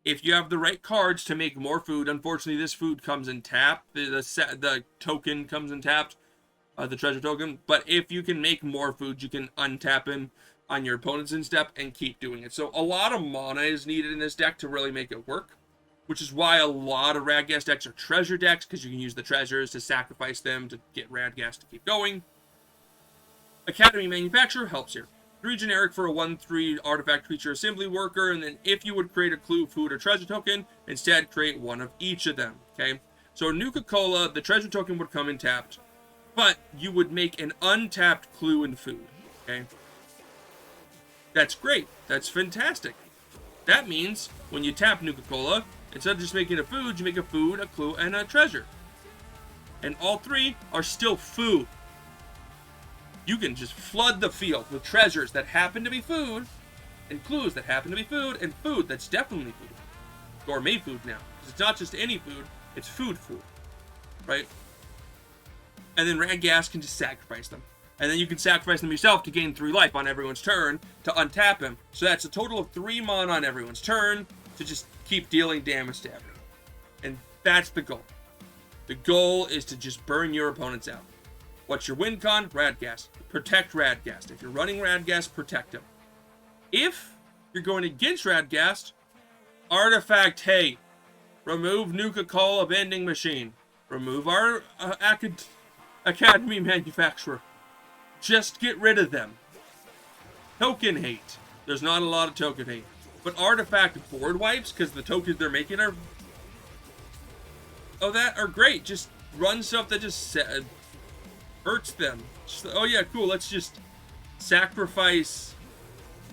if you have the right cards to make more food. Unfortunately, this food comes in tap. The token comes in tapped, the treasure token. But if you can make more food, you can untap him on your opponent's end step and keep doing it. So a lot of mana is needed in this deck to really make it work, which is why a lot of Radgast decks are treasure decks, because you can use the treasures to sacrifice them to get Radgast to keep going. Academy Manufacturer helps here. 3 generic for a 1/3 artifact creature assembly worker, and then if you would create a clue, food, or treasure token, instead create 1 of each of them, okay? So Nuka-Cola, the treasure token would come in tapped, but you would make an untapped clue and food, okay? That's great. That's fantastic. That means when you tap Nuka-Cola, instead of just making a food, you make a food, a clue, and a treasure. And all 3 are still food. You can just flood the field with treasures that happen to be food, and clues that happen to be food, and food that's definitely food. Gourmet food now. It's not just any food, it's food, right? And then Radgast can just sacrifice them. And then you can sacrifice them yourself to gain 3 life on everyone's turn to untap him. So that's a total of 3 mana on everyone's turn to just keep dealing damage to everyone. And that's the goal. The goal is to just burn your opponents out. What's your win con? Radgast. Protect Radgast. If you're running Radgast, protect him. If you're going against Radgast, artifact, hey, Remove Nuka-Cola vending machine. Remove our Academy manufacturer. Just get rid of them. Token hate. There's not a lot of token hate. But artifact board wipes, because the tokens they're making are great. Just run stuff that just hurts them. Just, oh yeah, cool. Let's just sacrifice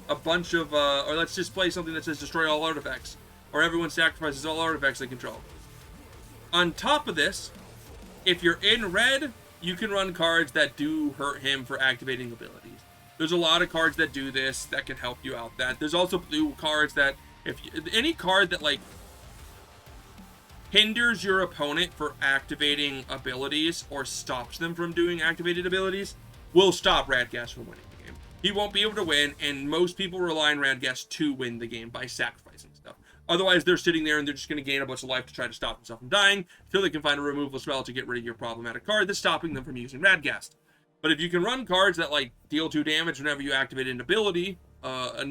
a bunch of, or let's just play something that says destroy all artifacts. Or everyone sacrifices all artifacts they control. On top of this, if you're in red, you can run cards that do hurt him for activating abilities. There's a lot of cards that do this that can help you out. There's also blue cards that, any card that like hinders your opponent for activating abilities or stops them from doing activated abilities will stop Radghast from winning the game. He won't be able to win, and most people rely on Radghast to win the game by sacrificing stuff. Otherwise, they're sitting there and they're just going to gain a bunch of life to try to stop themselves from dying until they can find a removal spell to get rid of your problematic card that's stopping them from using Radghast. But if you can run cards that like deal 2 damage whenever you activate an ability, those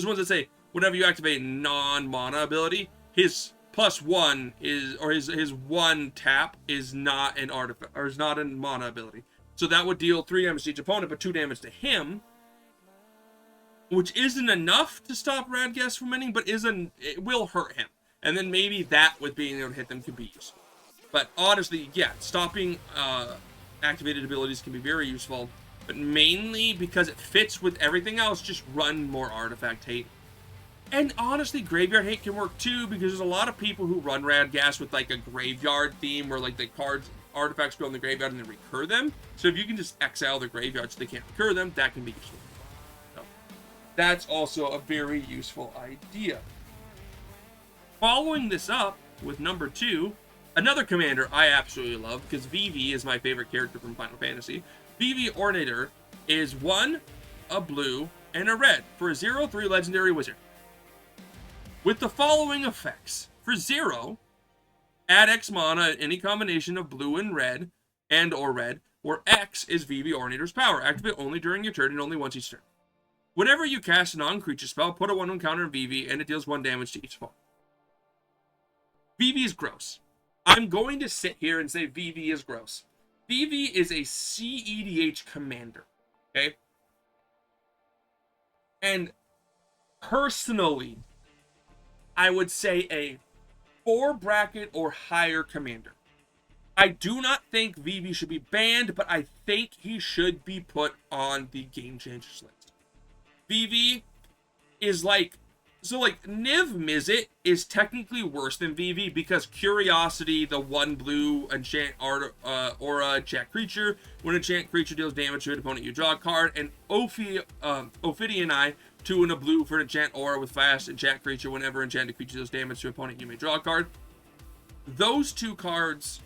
ones that say whenever you activate a non-mana ability, his +1 is, or his 1 tap is not an artifact, or is not a mana ability. So that would deal 3 damage to each opponent, but 2 damage to him, which isn't enough to stop Radghast from winning, but it will hurt him. And then maybe that with being able to hit them could be useful. But honestly, yeah, stopping activated abilities can be very useful, but mainly because it fits with everything else, just run more artifact hate. And honestly, graveyard hate can work too, because there's a lot of people who run Radghast with like a graveyard theme where like the artifacts go in the graveyard and then recur them. So if you can just exile the graveyard so they can't recur them, that can be useful. So that's also a very useful idea. Following this up with number 2, another commander I absolutely love, because Vivi is my favorite character from Final Fantasy. Vivi Ornator is 1, a blue, and a red for a 0/3 legendary wizard. With the following effects. For 0, add X mana in any combination of blue and red, or red, where X is Vivi Ornator's power. Activate only during your turn and only once each turn. Whenever you cast a non-creature spell, put a 1/1 counter on Vivi, and it deals 1 damage to each opponent. Vivi is gross. I'm going to sit here and say Vivi is gross. Vivi is a CEDH commander, okay? And personally, I would say a 4 bracket or higher commander. I do not think Vivi should be banned, but I think he should be put on the Game Changers list. Vivi is like, so like Niv Mizzet is technically worse than Vivi because Curiosity, the 1 blue enchant aura enchant creature, when an enchant creature deals damage to an opponent, you draw a card, and Ophidian 2 and a blue for an enchant aura with fast enchant creature. Whenever enchanted creature deals damage to an opponent, you may draw a card. Those 2 cards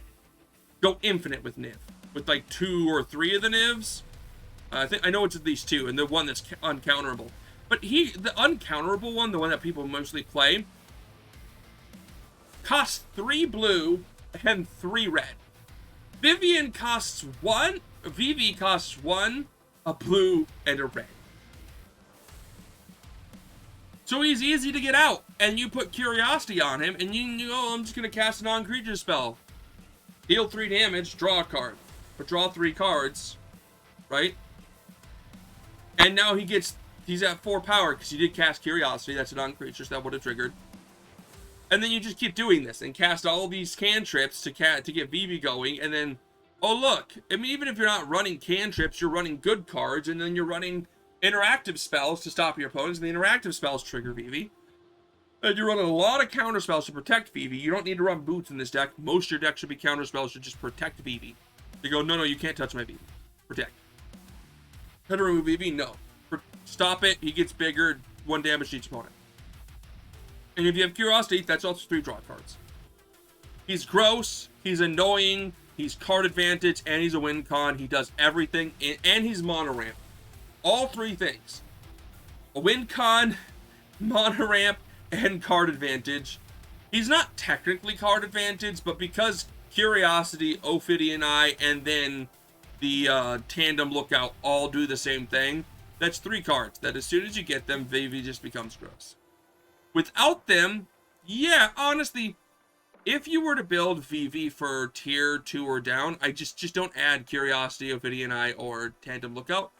go infinite with Niv, with like 2 or 3 of the Nivs. I know it's at least 2, and the one that's uncounterable. But the uncounterable one, the one that people mostly play, costs 3 blue and 3 red. Vivi costs 1, a blue, and a red. So he's easy to get out, and you put Curiosity on him, and you know, I'm just going to cast a non-creature spell. Deal 3 damage, draw a card. Or draw 3 cards, right? And now he's at 4 power, because you did cast Curiosity, that's a non-creature, so that would have triggered. And then you just keep doing this, and cast all these cantrips to get Vivi going, and then, oh look, I mean, even if you're not running cantrips, you're running good cards, and then you're running interactive spells to stop your opponents, and the interactive spells trigger Vivi. And you're running a lot of counter spells to protect Vivi. You don't need to run boots in this deck. Most of your deck should be counter spells to just protect Vivi. They go, no, you can't touch my Vivi. Protect. How to remove Vivi? No. Stop it. He gets bigger. 1 damage to each opponent. And if you have Curiosity, that's also 3 draw cards. He's gross. He's annoying. He's card advantage. And he's a win con. He does everything. And he's mono ramp. All 3 things. A win con, mono ramp, and card advantage. He's not technically card advantage, but because Curiosity, Ophidian Eye, and then the Tandem Lookout all do the same thing, that's 3 cards that as soon as you get them, Vivi just becomes gross. Without them, Yeah, honestly, if you were to build VV for tier 2 or down, I just don't add Curiosity, Ophidian Eye, or Tandem Lookout.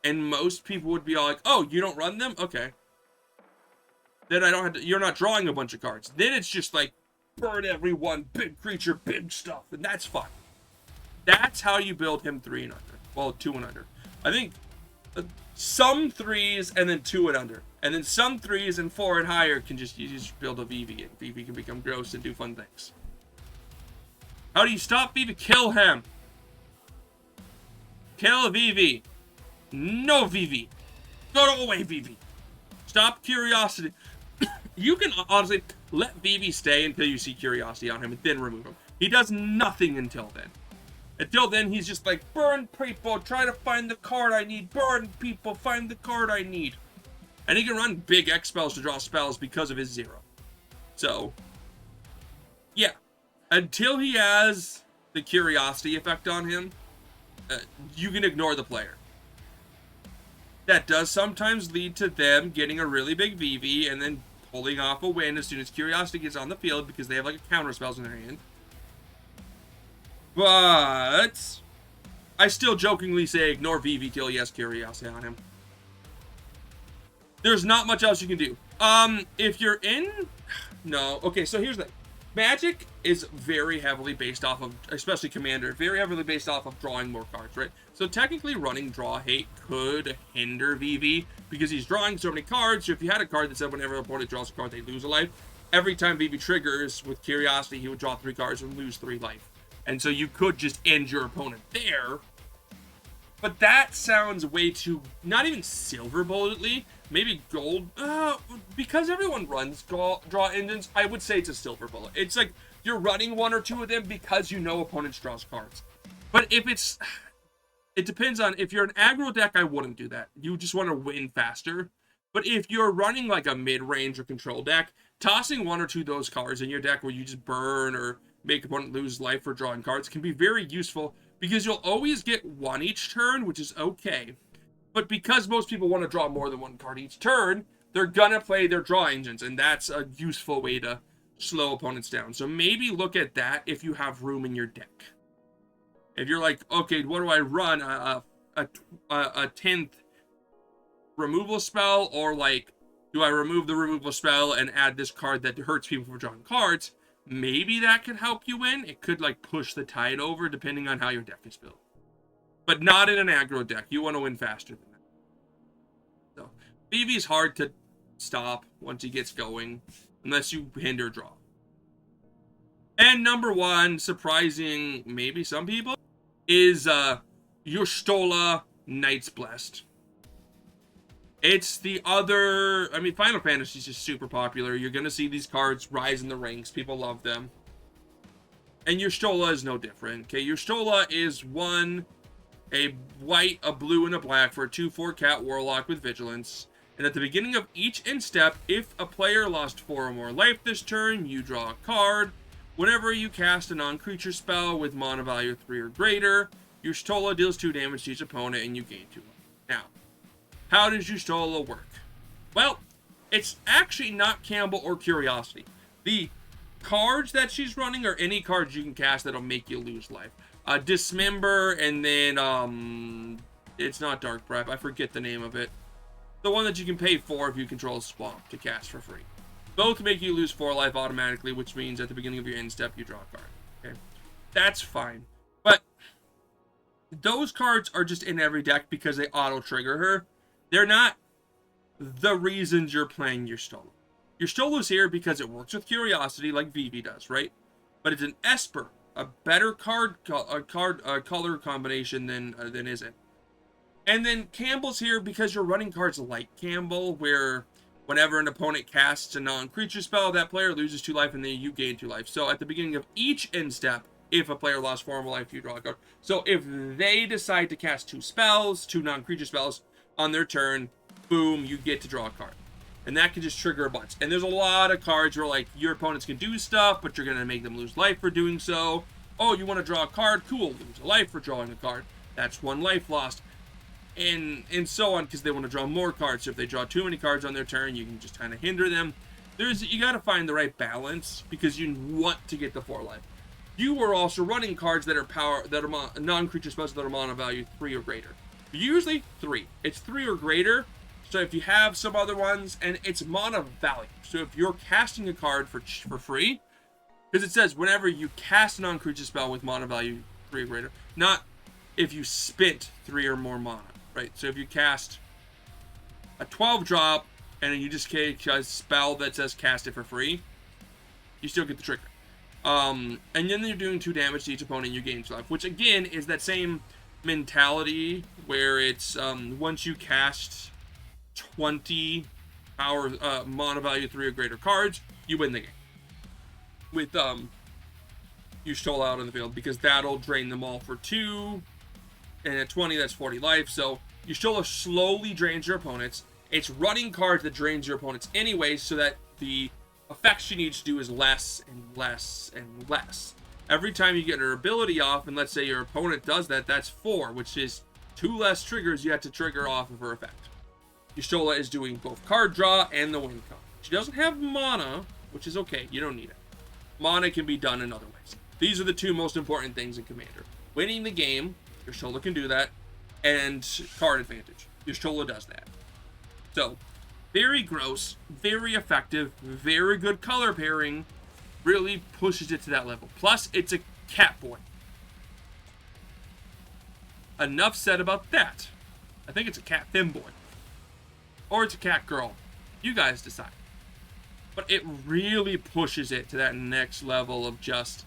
And most people would be all like, oh, you don't run them? Okay. Then I don't have to, you're not drawing a bunch of cards. Then it's just like, burn everyone, big creature, big stuff, and that's fine. That's how you build him 3 and under. Well, 2 and under. I think some 3s and then 2 and under. And then some 3s and 4 and higher can just, you just build a VV, and VV can become gross and do fun things. How do you stop VV? Kill him. Kill VV. No VV. Go away, VV. Stop Curiosity. You can honestly let VV stay until you see Curiosity on him and then remove him. He does nothing until then. Until then, he's just like, burn people, try to find the card I need. Burn people, find the card I need. And he can run big X spells to draw spells because of his 0. So, yeah. Until he has the Curiosity effect on him, you can ignore the player. That does sometimes lead to them getting a really big VV and then pulling off a win as soon as Curiosity gets on the field because they have like a counter spells in their hand. But I still jokingly say ignore VV till he has Curiosity on him. There's not much else you can do. If you're in... No. Okay, so here's the thing. Magic is very heavily based off of, especially Commander, very heavily based off of drawing more cards, right? So technically running Draw Hate could hinder VV because he's drawing so many cards. So if you had a card that said whenever an opponent draws a card, they lose a life, every time VV triggers with Curiosity, he would draw 3 cards and lose 3 life. And so you could just end your opponent there. But that sounds way too, not even silver bulletly, maybe gold. Because everyone runs draw engines, I would say it's a silver bullet. It's like you're running 1 or 2 of them because you know opponents draws cards. But if it's, it depends on, if you're an aggro deck, I wouldn't do that. You just want to win faster. But if you're running like a mid-range or control deck, tossing 1 or 2 of those cards in your deck where you just burn or make opponent lose life for drawing cards can be very useful because you'll always get 1 each turn, which is okay. But because most people want to draw more than 1 card each turn, they're gonna play their draw engines, and that's a useful way to slow opponents down. So maybe look at that if you have room in your deck. If you're like, okay, what do I run? A 10th removal spell, or like, do I remove the removal spell and add this card that hurts people for drawing cards? Maybe that could help you win. It could like push the tide over depending on how your deck is built. But not in an aggro deck. You want to win faster than that. So VV's hard to stop once he gets going, unless you hinder draw. And number 1, surprising maybe some people, is Y'shtola Knights Blessed. It's the other, I mean, Final Fantasy is just super popular. You're going to see these cards rise in the ranks. People love them. And Y'shtola is no different. Okay, Y'shtola is 1, a white, a blue, and a black for a 2/4 cat warlock with vigilance. And at the beginning of each end step, if a player lost 4 or more life this turn, you draw a card. Whenever you cast a non-creature spell with mana value 3 or greater, Y'shtola deals 2 damage to each opponent and you gain 2 life. Now, how does Y'shtola work? Well, it's actually not Campbell or Curiosity. The cards that she's running are any cards you can cast that'll make you lose life. Dismember, and then, it's not Dark Breath. I forget the name of it. The one that you can pay for if you control a swamp to cast for free. Both make you lose 4 life automatically, which means at the beginning of your end step, you draw a card. Okay, that's fine. But those cards are just in every deck because they auto-trigger her. They're not the reasons you're playing Y'shtola. Y'shtola's here because it works with Curiosity like VV does, right? But it's an Esper, a better color combination than Izzet. And then Campbell's here because you're running cards like Campbell, where whenever an opponent casts a non-creature spell, that player loses 2 life and then you gain 2 life. So at the beginning of each end step, if a player lost 4 or more life, you draw a card. So if they decide to cast 2 spells, 2 non-creature spells, on their turn, boom, you get to draw a card. And that can just trigger a bunch. And there's a lot of cards where, like, your opponents can do stuff, but you're going to make them lose life for doing so. Oh, you want to draw a card? Cool, lose a life for drawing a card. That's 1 life lost. And so on, because they want to draw more cards. So if they draw too many cards on their turn, you can just kind of hinder them. you got to find the right balance because you want to get the 4 life. You are also running cards that are non-creature spells that are mana value 3 or greater. Usually 3. It's 3 or greater. So if you have some other ones, and it's mana value. So if you're casting a card for free, because it says whenever you cast a non-creature spell with mana value 3 or greater, not if you spent 3 or more mana, right? So if you cast a 12 drop and then you just cast a spell that says cast it for free, you still get the trigger. And then you're doing 2 damage to each opponent, you gain 2 life, which again is that same mentality where it's once you cast 20 power mana value 3 or greater cards, you win the game. With Y'shtola out on the field, because that'll drain them all for 2, and at 20 that's 40 life. So Y'shtola slowly drains your opponents. It's running cards that drains your opponents anyway, so that the effects you need to do is less and less and less. Every time you get an ability off, and let's say your opponent does that, that's 4, which is 2 less triggers you have to trigger off of her effect. Y'shtola is doing both card draw and the win con. She doesn't have mana, which is okay, you don't need it. Mana can be done in other ways. These are the 2 most important things in Commander. Winning the game, Y'shtola can do that, and card advantage. Y'shtola does that. So, very gross, very effective, very good color pairing, really pushes it to that level. Plus, it's a cat boy. Enough said about that. I think it's a cat femboy. Or it's a cat girl. You guys decide. But it really pushes it to that next level of just...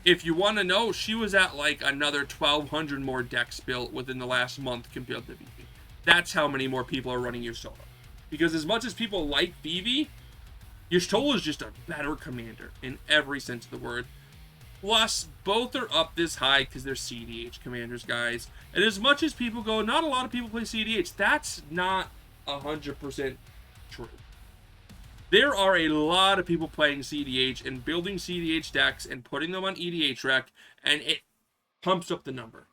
If you want to know, she was at like another 1,200 more decks built within the last month compared to Vivi. That's how many more people are running Y'shtola. Because as much as people like Vivi, Y'shtola is just a better commander in every sense of the word. Plus, both are up this high because they're CDH commanders, guys. And as much as people go, not a lot of people play CDH, that's not 100% true. There are a lot of people playing CDH and building CDH decks and putting them on EDH Rec, and it pumps up the number.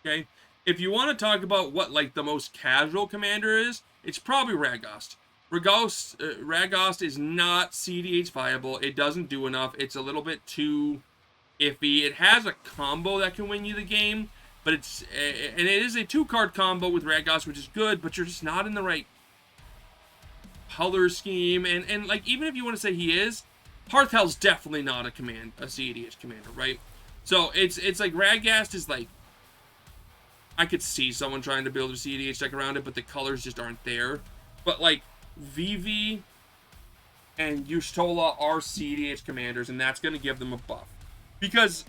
Okay? If you want to talk about what like the most casual commander is, it's probably Raggost. Raggost is not CDH viable. It doesn't do enough. It's a little bit too iffy. It has a combo that can win you the game, but it is a 2-card combo with Raggost, which is good, but you're just not in the right color scheme. And like, even if you want to say he is, Hearthel's definitely not a CDH commander, right? So it's like Raggost is like, I could see someone trying to build a CDH deck around it, but the colors just aren't there. But like Vivi and Y'shtola are CDH commanders, and that's going to give them a buff. Because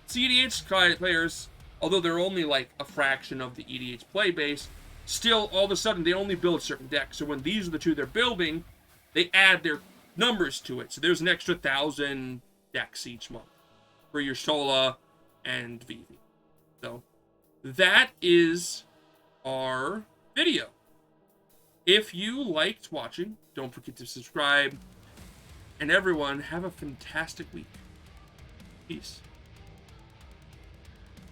CDH players, although they're only like a fraction of the EDH play base, still all of a sudden they only build certain decks. So when these are the 2 they're building, they add their numbers to it. So there's an extra 1,000 decks each month for Y'shtola and Vivi. So that is our video. If you liked watching, don't forget to subscribe. And everyone, have a fantastic week. Peace.